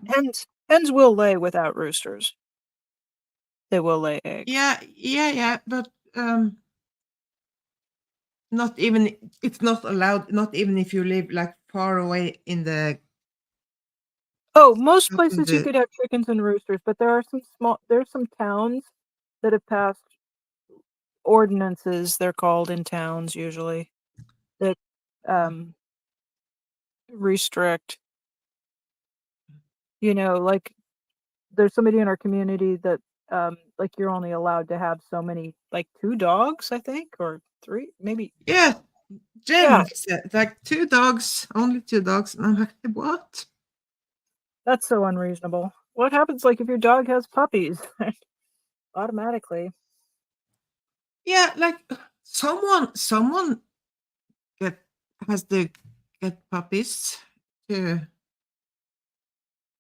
hens will lay without roosters. They will lay eggs. yeah, but not even it's not allowed, not even if you live like far away in the Oh, most up in places you the could have chickens and roosters, but there's some towns that have passed ordinances, they're called in towns usually, that um restrict, like there's somebody in our community that like you're only allowed to have so many, like 2 dogs, I think, or 3, maybe. yeah, Yeah, Jen said like 2 dogs, only 2 dogs. And I'm like, what? that's so unreasonable. What happens like if your dog has puppies? Automatically. Yeah, like someone get has to get puppies to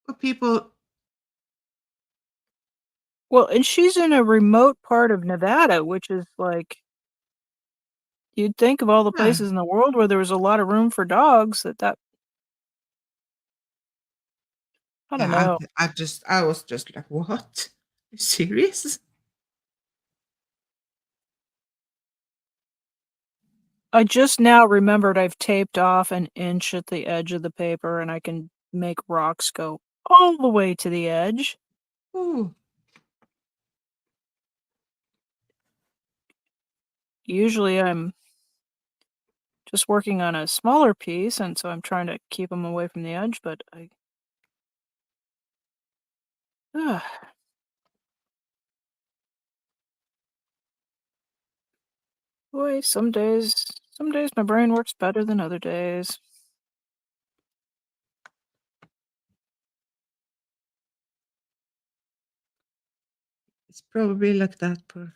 for people. Well, and she's in a remote part of Nevada, which is like you'd think of all the Yeah, places in the world where there was a lot of room for dogs that I don't yeah. know. I was just like, what? You serious? I just now remembered I've taped off an inch at the edge of the paper and I can make rocks go all the way to the edge. Oh, Usually I'm just working on a smaller piece, and so I'm trying to keep them away from the edge, but Boy, some days my brain works better than other days. It's probably like that for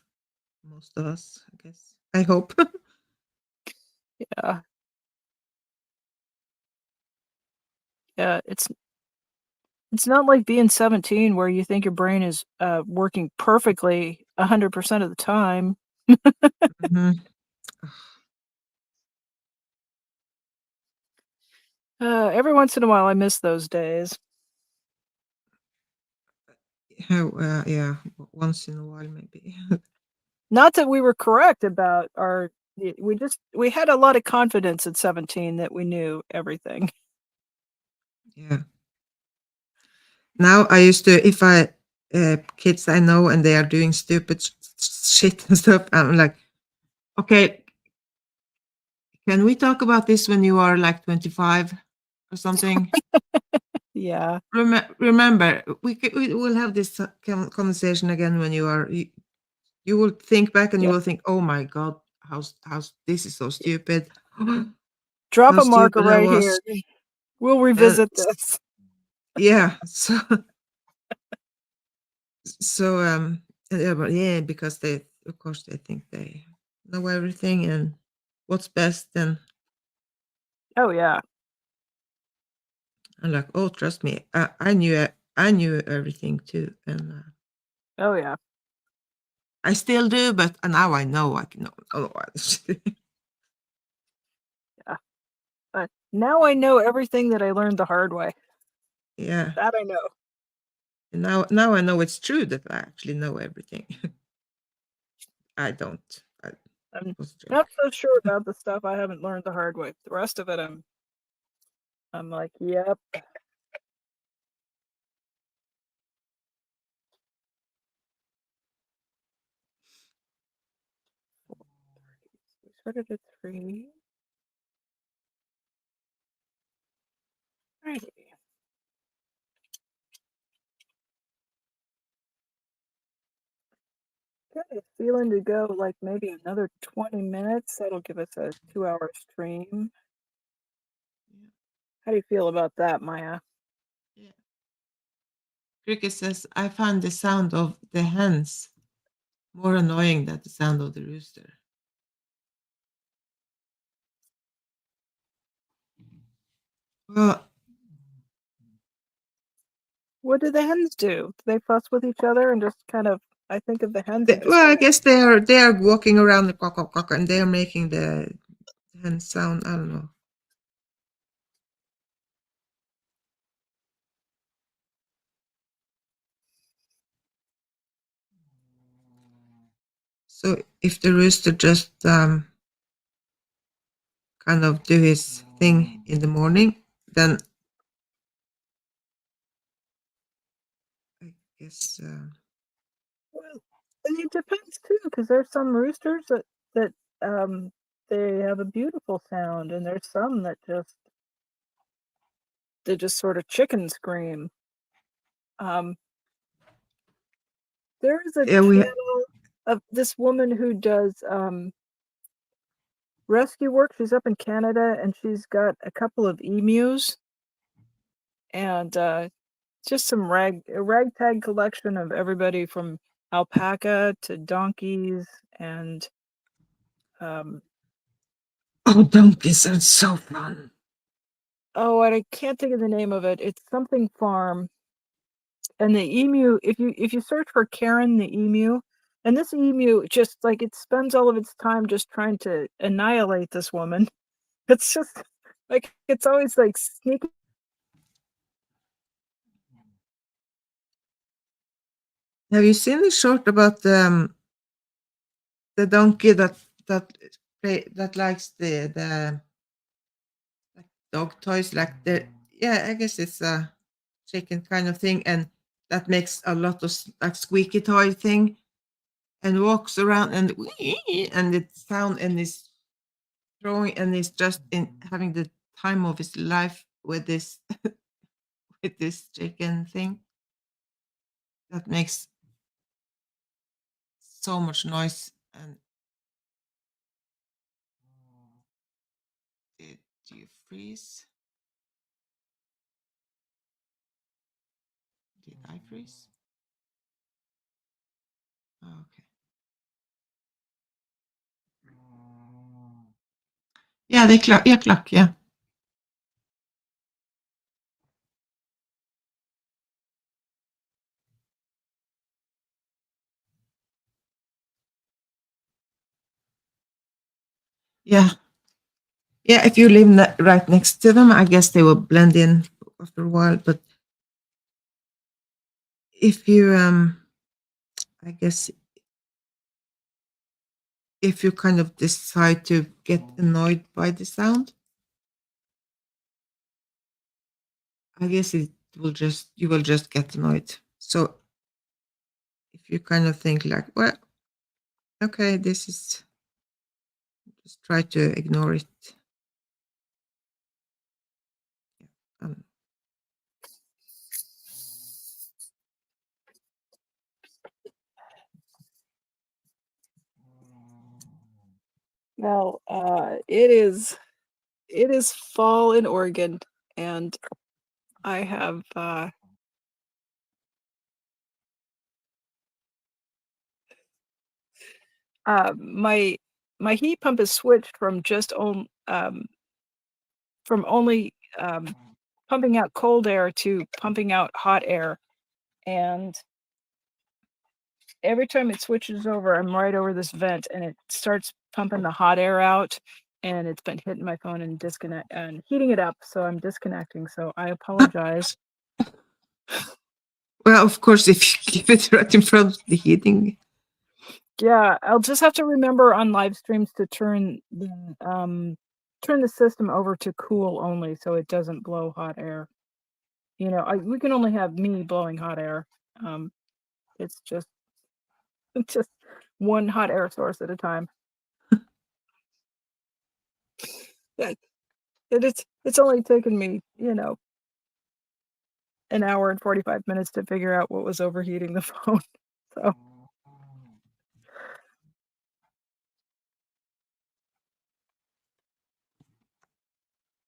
most of us, I guess. I hope. Yeah, yeah. It's not like being 17 where you think your brain is working perfectly 100% of the time. Mhm. Every once in a while, I miss those days. How, yeah, once in a while, maybe. Not that we were correct about we had a lot of confidence at 17 that we knew everything. Yeah. Now I used to, if I, kids I know and they are doing stupid shit and stuff, I'm like, okay, can we talk about this when you are like 25 or something? Yeah, Remember, we will have this conversation again when you will think back and you yeah. will think, oh my God, how's this is so stupid. Drop How a marker stupid I right was. here. We'll And revisit this. yeah, yeah, but yeah, because they, of course, they think they know everything and what's best. And Oh yeah. I'm like, oh, trust me, I knew everything too, and Oh yeah. I still do, but now I know I can know otherwise. Yeah. Now I know everything that I learned the hard way. Yeah, That I know. and now I know it's true that I actually know everything. I don't. I I'm was not joking. so sure about the stuff I haven't learned the hard way. The rest of it, I'm like, yep. We started at 3. Righty. Got a feeling to go like maybe another 20 minutes. That'll give us a 2-hour stream. Yeah, How do you feel about that, Maya? yeah. Cricket says, I find the sound of the hens more annoying than the sound of the rooster. Well, What do the hens do? Do they fuss with each other and just kind of? I think of the hens and just well, I kind of. guess they are walking around the quack quack quack, and they are making the hen sound. I don't know. So if the rooster just kind of do his thing in the morning, then I guess Well, and it depends too, because there's some roosters that um they have a beautiful sound, and there's some that just sort of chicken scream. Um, there is a yeah we channel of this woman who does rescue work. She's up in Canada, and she's got a couple of emus and just a ragtag collection of everybody from alpaca to donkeys and um oh, donkeys are so fun. oh, and I can't think of the name of it. It's something farm. And the emu, if you search for Karen the emu, and this emu just like it spends all of its time just trying to annihilate this woman. It's just like it's always like sneaking. Have you seen the short about the donkey that likes the like dog toys, like the, yeah, I guess it's a chicken kind of thing, and that makes a lot of like squeaky toy thing and walks around and it sound and is throwing and is just in having the time of his life with this with this chicken thing. that makes so much noise. And did you freeze? Did I freeze? Oh, okay. Yeah, they cluck. Yeah, cluck. Yeah. Yeah. Yeah, if you live right next to them, I guess they will blend in after a while. But if you, I guess, if you kind of decide to get annoyed by the sound, I guess you will just get annoyed. So if you kind of think like, well, okay, this is, just try to ignore it. Um, Well, it is fall in Oregon, and I have my heat pump is switched from from only pumping out cold air to pumping out hot air, and every time it switches over, I'm right over this vent, and it starts pumping the hot air out, and it's been hitting my phone and disconnect and heating it up, so I'm disconnecting. So I apologize. well, of course, if you keep it right in front of the heating. Yeah, I'll just have to remember on live streams to turn the system over to cool only, so it doesn't blow hot air. We can only have me blowing hot air. It's just just one hot air source at a time. Yeah, it's only taken me, an hour and 45 minutes to figure out what was overheating the phone. So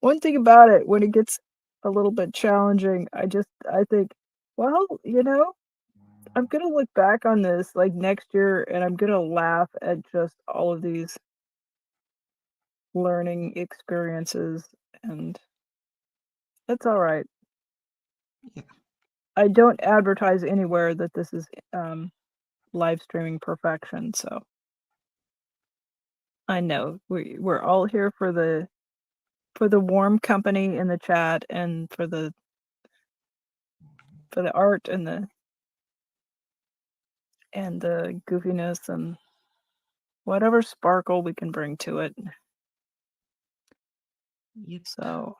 one thing about it, when it gets a little bit challenging, I think, well, I'm gonna look back on this like next year and I'm gonna laugh at just all of these learning experiences, and it's all right. Yeah. I don't advertise anywhere that this is live streaming perfection, so I know we're all here for the warm company in the chat and for the art and the goofiness and whatever sparkle we can bring to it. Yep. So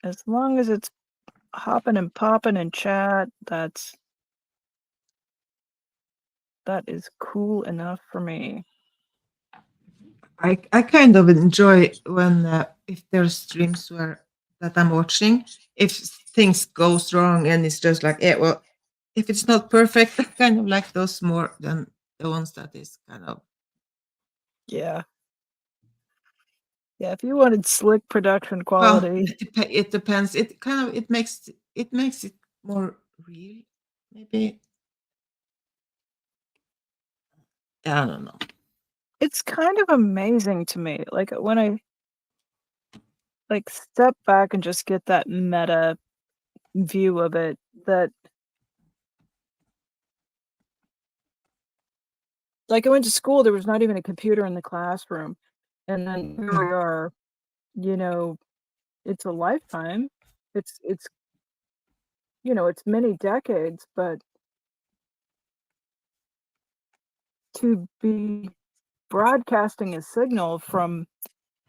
as long as it's hopping and popping in chat, that is cool enough for me. I kind of enjoy when if there's streams that I'm watching, if things goes wrong and it's just like, yeah, well, if it's not perfect, I kind of like those more than the ones that is kind of. Yeah. Yeah, if you wanted slick production Well, quality. it depends. It kind of it makes it more real, maybe. I don't know. It's kind of amazing to me. Like when I step back and just get that meta view of it, that like I went to school, there was not even a computer in the classroom. And then here we are, you know, it's a lifetime. It's many decades, but to be broadcasting a signal from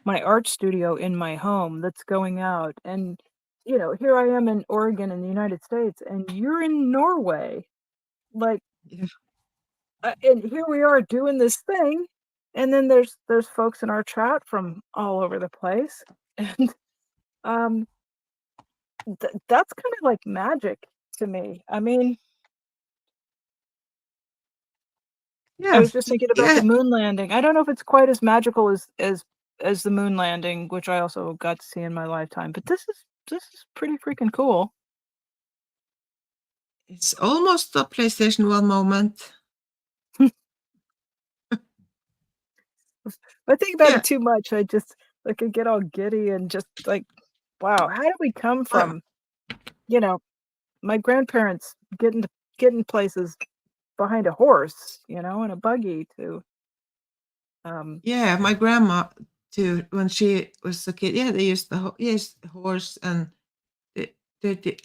my art studio in my home that's going out, and here I am in Oregon in the United States and you're in Norway, like, Yeah. and here we are doing this thing, and then there's folks in our chat from all over the place, and um that's kind of like magic, to me. I mean, I Yeah, was just thinking about the yeah. moon landing. I don't know if it's quite as magical as the moon landing, which I also got to see in my lifetime, but this is pretty freaking cool. It's almost a PlayStation 1 moment. If I think about Yeah. it too much, I could get all giddy and just like, wow, how did we come Uh, from, you know, my grandparents getting places behind a horse, in a buggy to um yeah, my grandma too, when she was a kid, yeah, they used the horse, and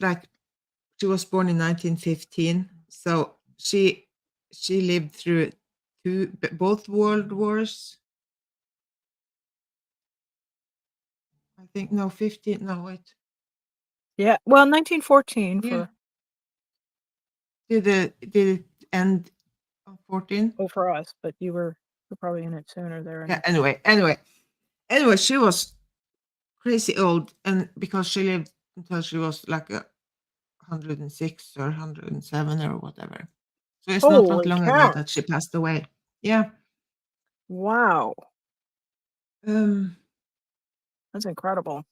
like, she was born in 1915, so she lived through both world wars. I think, no, 15. No, wait. yeah, well, 1914 Yeah, for did it end on 14? for us, but you're probably in it sooner there in Yeah. the Anyway, she was crazy old, and because she lived until she was like 106 or 107 or whatever. So it's not that Holy long ago cow. that she passed away. Yeah. Wow. Um. That's incredible.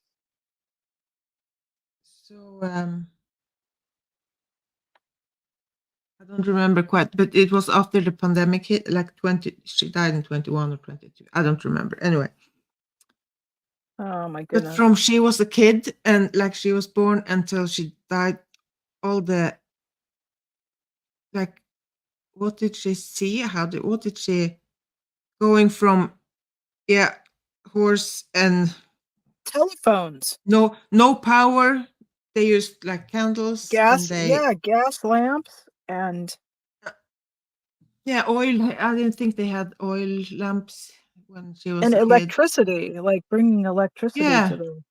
So I don't remember quite, but it was after the pandemic hit, like 20. She died in 21 or 22. I don't remember. Anyway, Oh my but goodness. from she was a kid and like she was born until she died, all the, like, what did she see? What did she, going from, yeah, horse and Telephones. no power. They used like candles, and Gas lamps and uh, yeah, oil. I didn't think they had oil lamps when she was and a kid. electricity, like bringing electricity to Yeah, them.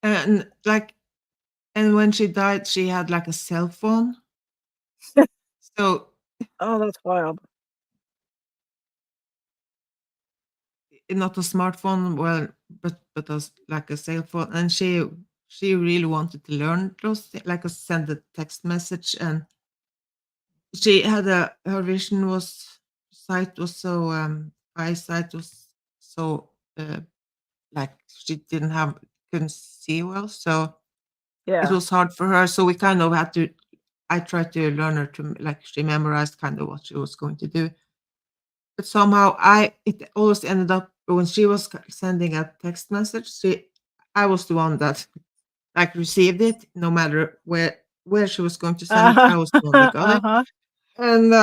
and like, and when she died, she had like a cell phone. So Oh, that's wild. not a smartphone, well, but as like a cell phone, and she really wanted to learn those like send a text message, and she had a her vision was sight was so eyesight was so like she couldn't see well, so it Yeah. was hard for her. So we kind of had to. I tried to learn her to, like, she memorized kind of what she was going to do, but somehow it always ended up when she was sending a text message. I was the one that like received it, no matter where she was going to send it. Uh-huh. I was the one that got it, Uh-huh. and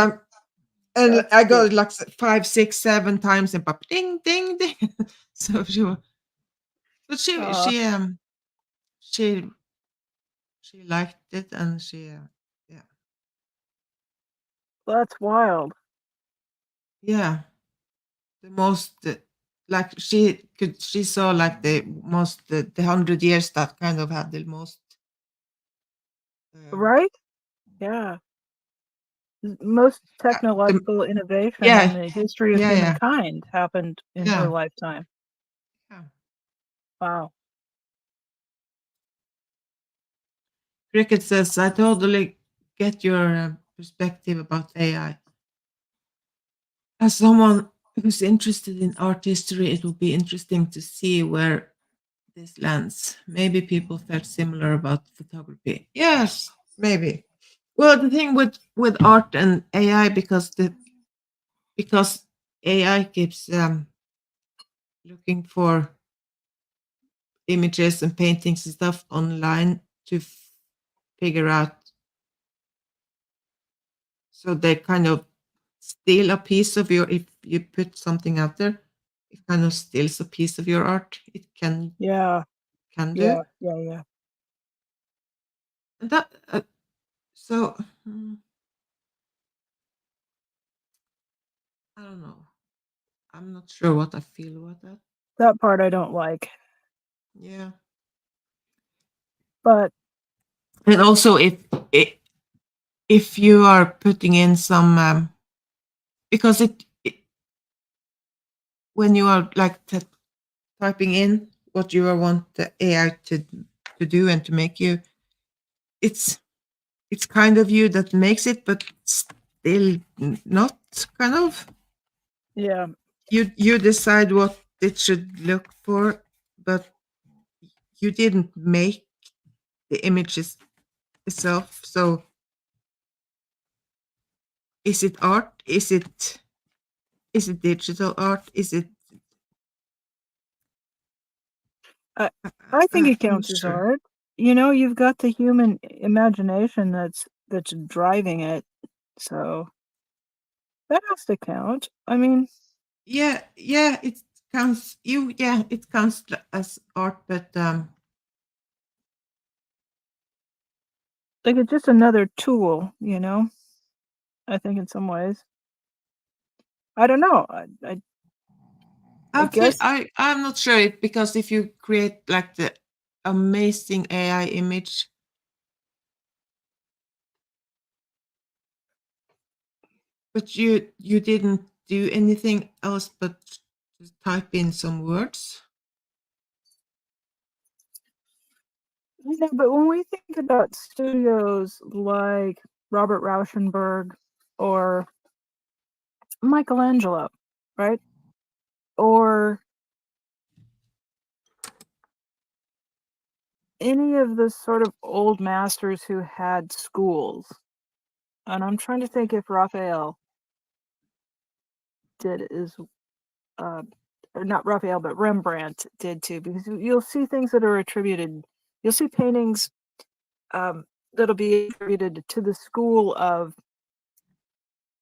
That's I got cute. it like 5, 6, 7 times, and pop, ding, ding, ding. So but Uh, she she liked it, and yeah, that's wild. yeah. The most, like, she saw like the most, the 100 years that kind of had the most. Um, Right? Yeah. Most the, technological innovation in yeah, the history of yeah, yeah, humankind happened in her yeah, lifetime. yeah. Wow. Cricket says, I totally get your perspective about AI. As someone who's interested in art history, it will be interesting to see where this lands. Maybe people felt similar about photography. Yes, maybe. Well, the thing with art and AI, because AI keeps looking for images and paintings and stuff online to figure out, so they kind of steal a piece of your, if you put something out there, it kind of steals a piece of your art. It Yeah. can do. Yeah. Yeah. Yeah. And that so mm, I don't know. I'm not sure what I feel about that. That part I don't like. Yeah. But And also, if you are putting in some because it when you are like typing in what you want the AI to do and to make you, it's it's kind of you that makes it, but still not kind of. Yeah. You decide what it should look for, but you didn't make the images itself. So is it art? Is it digital art? Is it? I I think it I'm not counts as sure. art. You know, you've got the human imagination that's driving it, so that has to count. I mean, Yeah, it counts. Yeah, it counts as art, but like it's just another tool, you know? I think in some ways. I don't know. I guess I'm not sure it because if you create like the amazing AI image, but you didn't do anything else but just type in some words. you know, but when we think about studios like Robert Rauschenberg or Michelangelo, right? Or any of the sort of old masters who had schools. And I'm trying to think if Raphael did is uh or not Raphael, but Rembrandt did too, because you'll see things that are attributed. You'll see paintings that'll be attributed to the school of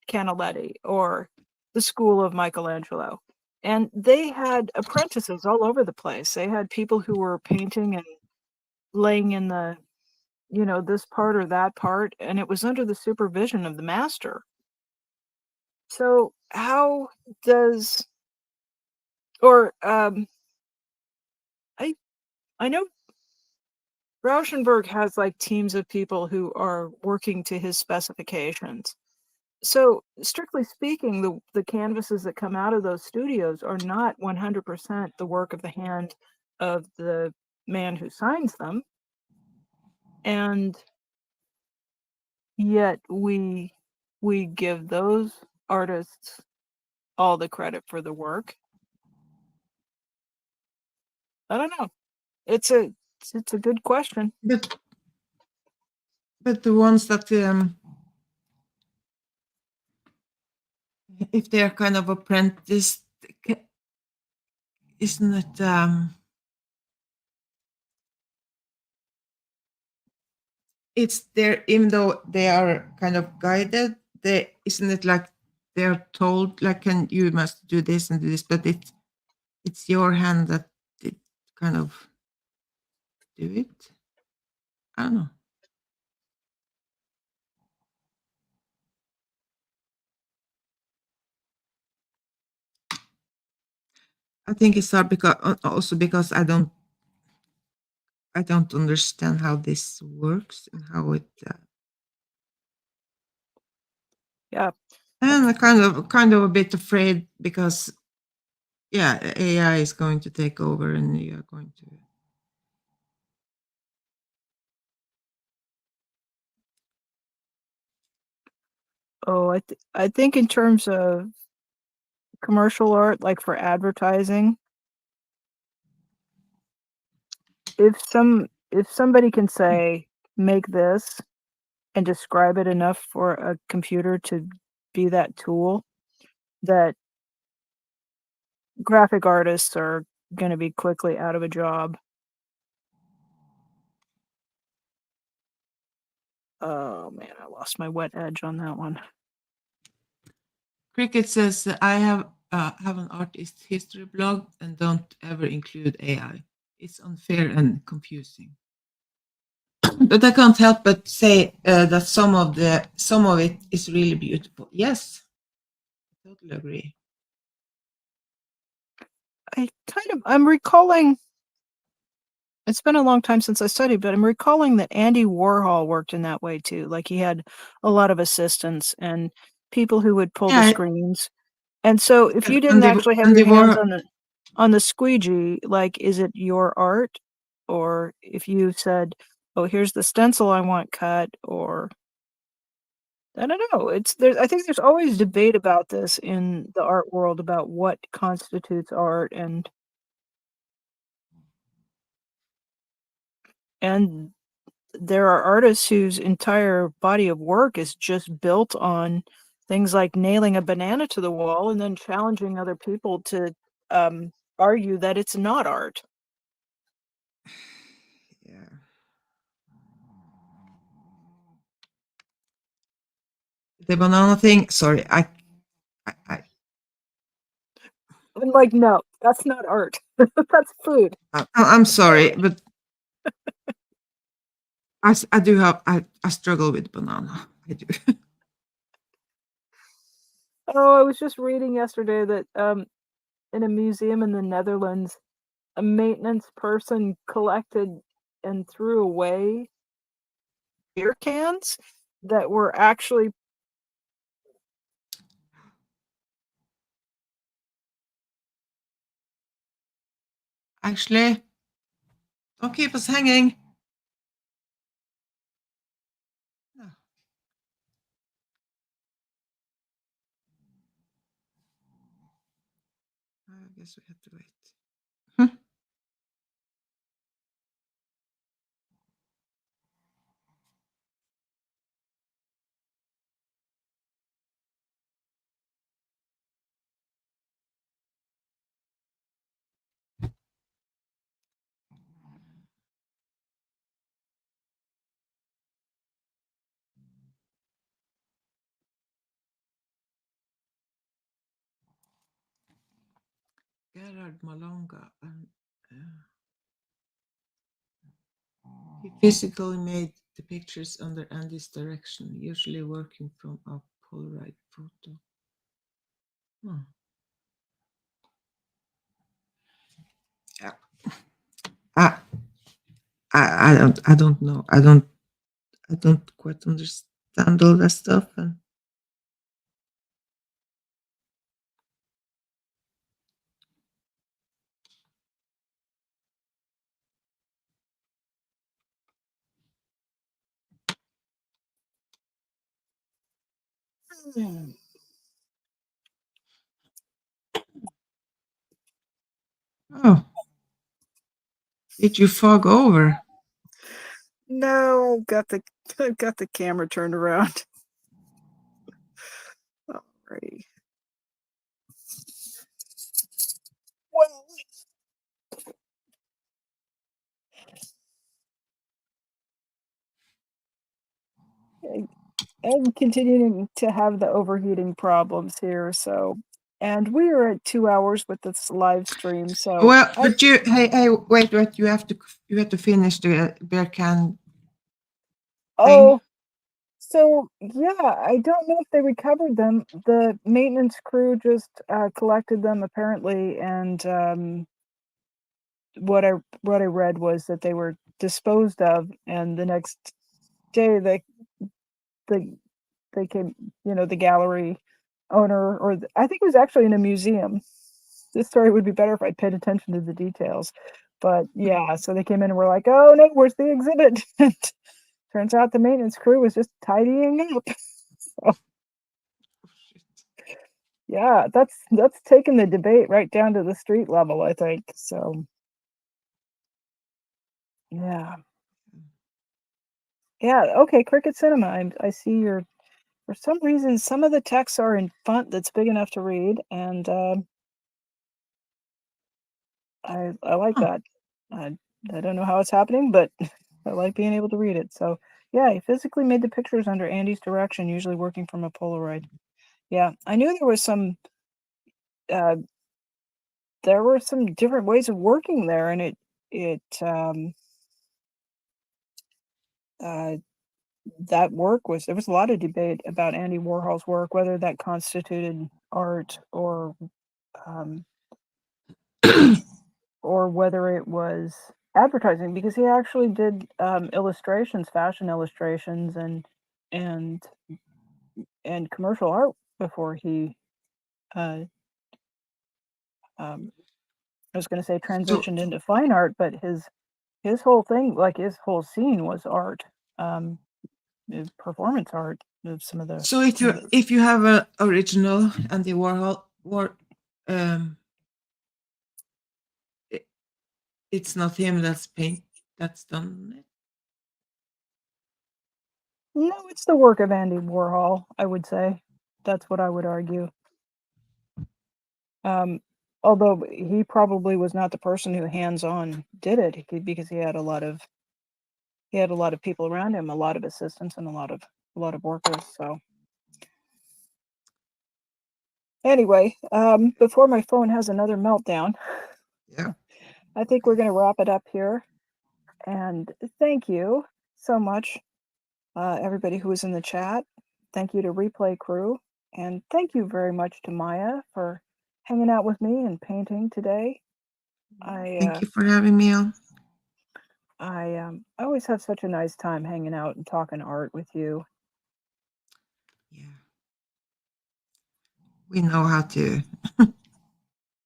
Canaletto or the school of Michelangelo. And they had apprentices all over the place. They had people who were painting and laying in the, you know, this part or that part, and it was under the supervision of the master. So how does or I I know Rauschenberg has like teams of people who are working to his specifications. So, strictly speaking, the canvases that come out of those studios are not 100% the work of the hand of the man who signs them, and yet we give those artists all the credit for the work. I don't know. It's a good question. But the ones that if they're kind of apprenticed, isn't it? It's there, even though they are kind of guided. They isn't it like they're told like, can you must do this and do this, but it's your hand that it kind of do it. I don't know. I think it's hard because also because I don't understand how this works and how it. Yeah. And I'm kind of a bit afraid because yeah, AI is going to take over and you are going to. Oh, I think in terms of commercial art, like for advertising, if somebody can say make this and describe it enough for a computer to be that tool, that graphic artists are going to be quickly out of a job. Oh man, I lost my wet edge on that one. Cricket says I have an artist history blog and don't ever include AI. It's unfair and confusing. But I can't help but say that some of it is really beautiful. Yes, I totally agree. I'm recalling, it's been a long time since I studied, but I'm recalling that Andy Warhol worked in that way too. Like he had a lot of assistants and people who would pull the Yeah, screens. And so if you didn't Andy actually have Andy your hands Warhol. on the squeegee, like is it your art? Or if you said, "Oh, here's the stencil I want cut," or I don't know. It's there. I think there's always debate about this in the art world about what constitutes art, and there are artists whose entire body of work is just built on things like nailing a banana to the wall and then challenging other people to argue that it's not art. Yeah. The banana thing. Sorry, I I'm like, no, that's not art. That's food. I'm sorry, but I do have I struggle with banana. I do. Oh, I was just reading yesterday that in a museum in the Netherlands, a maintenance person collected and threw away beer cans that were actually Actually, don't keep us hanging. No, I guess we have to wait. Gerard Malonga. He physically made the pictures under Andy's direction, usually working from a Polaroid photo. Hmm. Yeah. I, I don't know. I don't quite understand all that stuff. And oh, did you fog over? no, got the camera turned around. Alrighty. Well, I'm continuing to have the overheating problems here, so and we are at 2 hours with this live stream, so Well, but you, hey, wait, you have to finish the beer can thing. oh, so yeah, I don't know if they recovered them. The maintenance crew just collected them apparently, and what I read was that they were disposed of, and the next day the they came, the gallery owner, or I think it was actually in a museum. This story would be better if I'd paid attention to the details. But yeah, so they came in and were like, "Oh no, where's the exhibit?" And turns out the maintenance crew was just tidying up. So, yeah, that's taken the debate right down to the street level, I think. So yeah, yeah. Okay, Cricket Cinema. I see your. For some reason, some of the texts are in font that's big enough to read, and I like Huh. that. I I don't know how it's happening, but I like being able to read it. So, yeah, he physically made the pictures under Andy's direction, usually working from a Polaroid. Yeah, I knew uh, there were some different ways of working there, and it uh, that work was there was a lot of debate about Andy Warhol's work, whether that constituted art um, or whether it was advertising, because he actually did illustrations, fashion illustrations, and commercial art before he uh, um, I was going to say So, transitioned into fine art, but his whole thing, like his whole scene, was art. Um, performance art of some of the. So if you have an original Andy Warhol, um, it, it's not him that's done it. No, it's the work of Andy Warhol, I would say. That's what I would argue. Although he probably was not the person who hands-on did it, because he had a lot of people around him, a lot of assistants, and a lot of workers. So anyway, before my phone has another meltdown, Yeah. I think we're going to wrap it up here. And thank you so much, everybody who was in the chat. Thank you to Replay Crew, and thank you very much to Maya for hanging out with me and painting today. Thank you for having me on. I always have such a nice time hanging out and talking art with you. Yeah. We know how to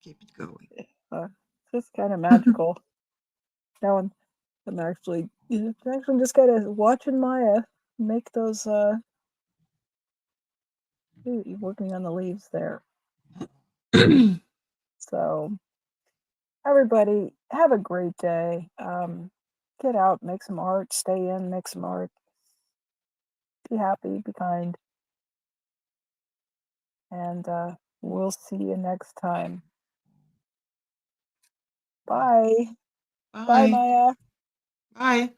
keep it going. It's just kind of magical. Now I'm actually just kind of watching Maya make those. You're working on the leaves there. So everybody, have a great day. Get out, make some art, stay in, make some art. Be happy, be kind. And we'll see you next time. Bye. Bye, Bye. Maya. Bye.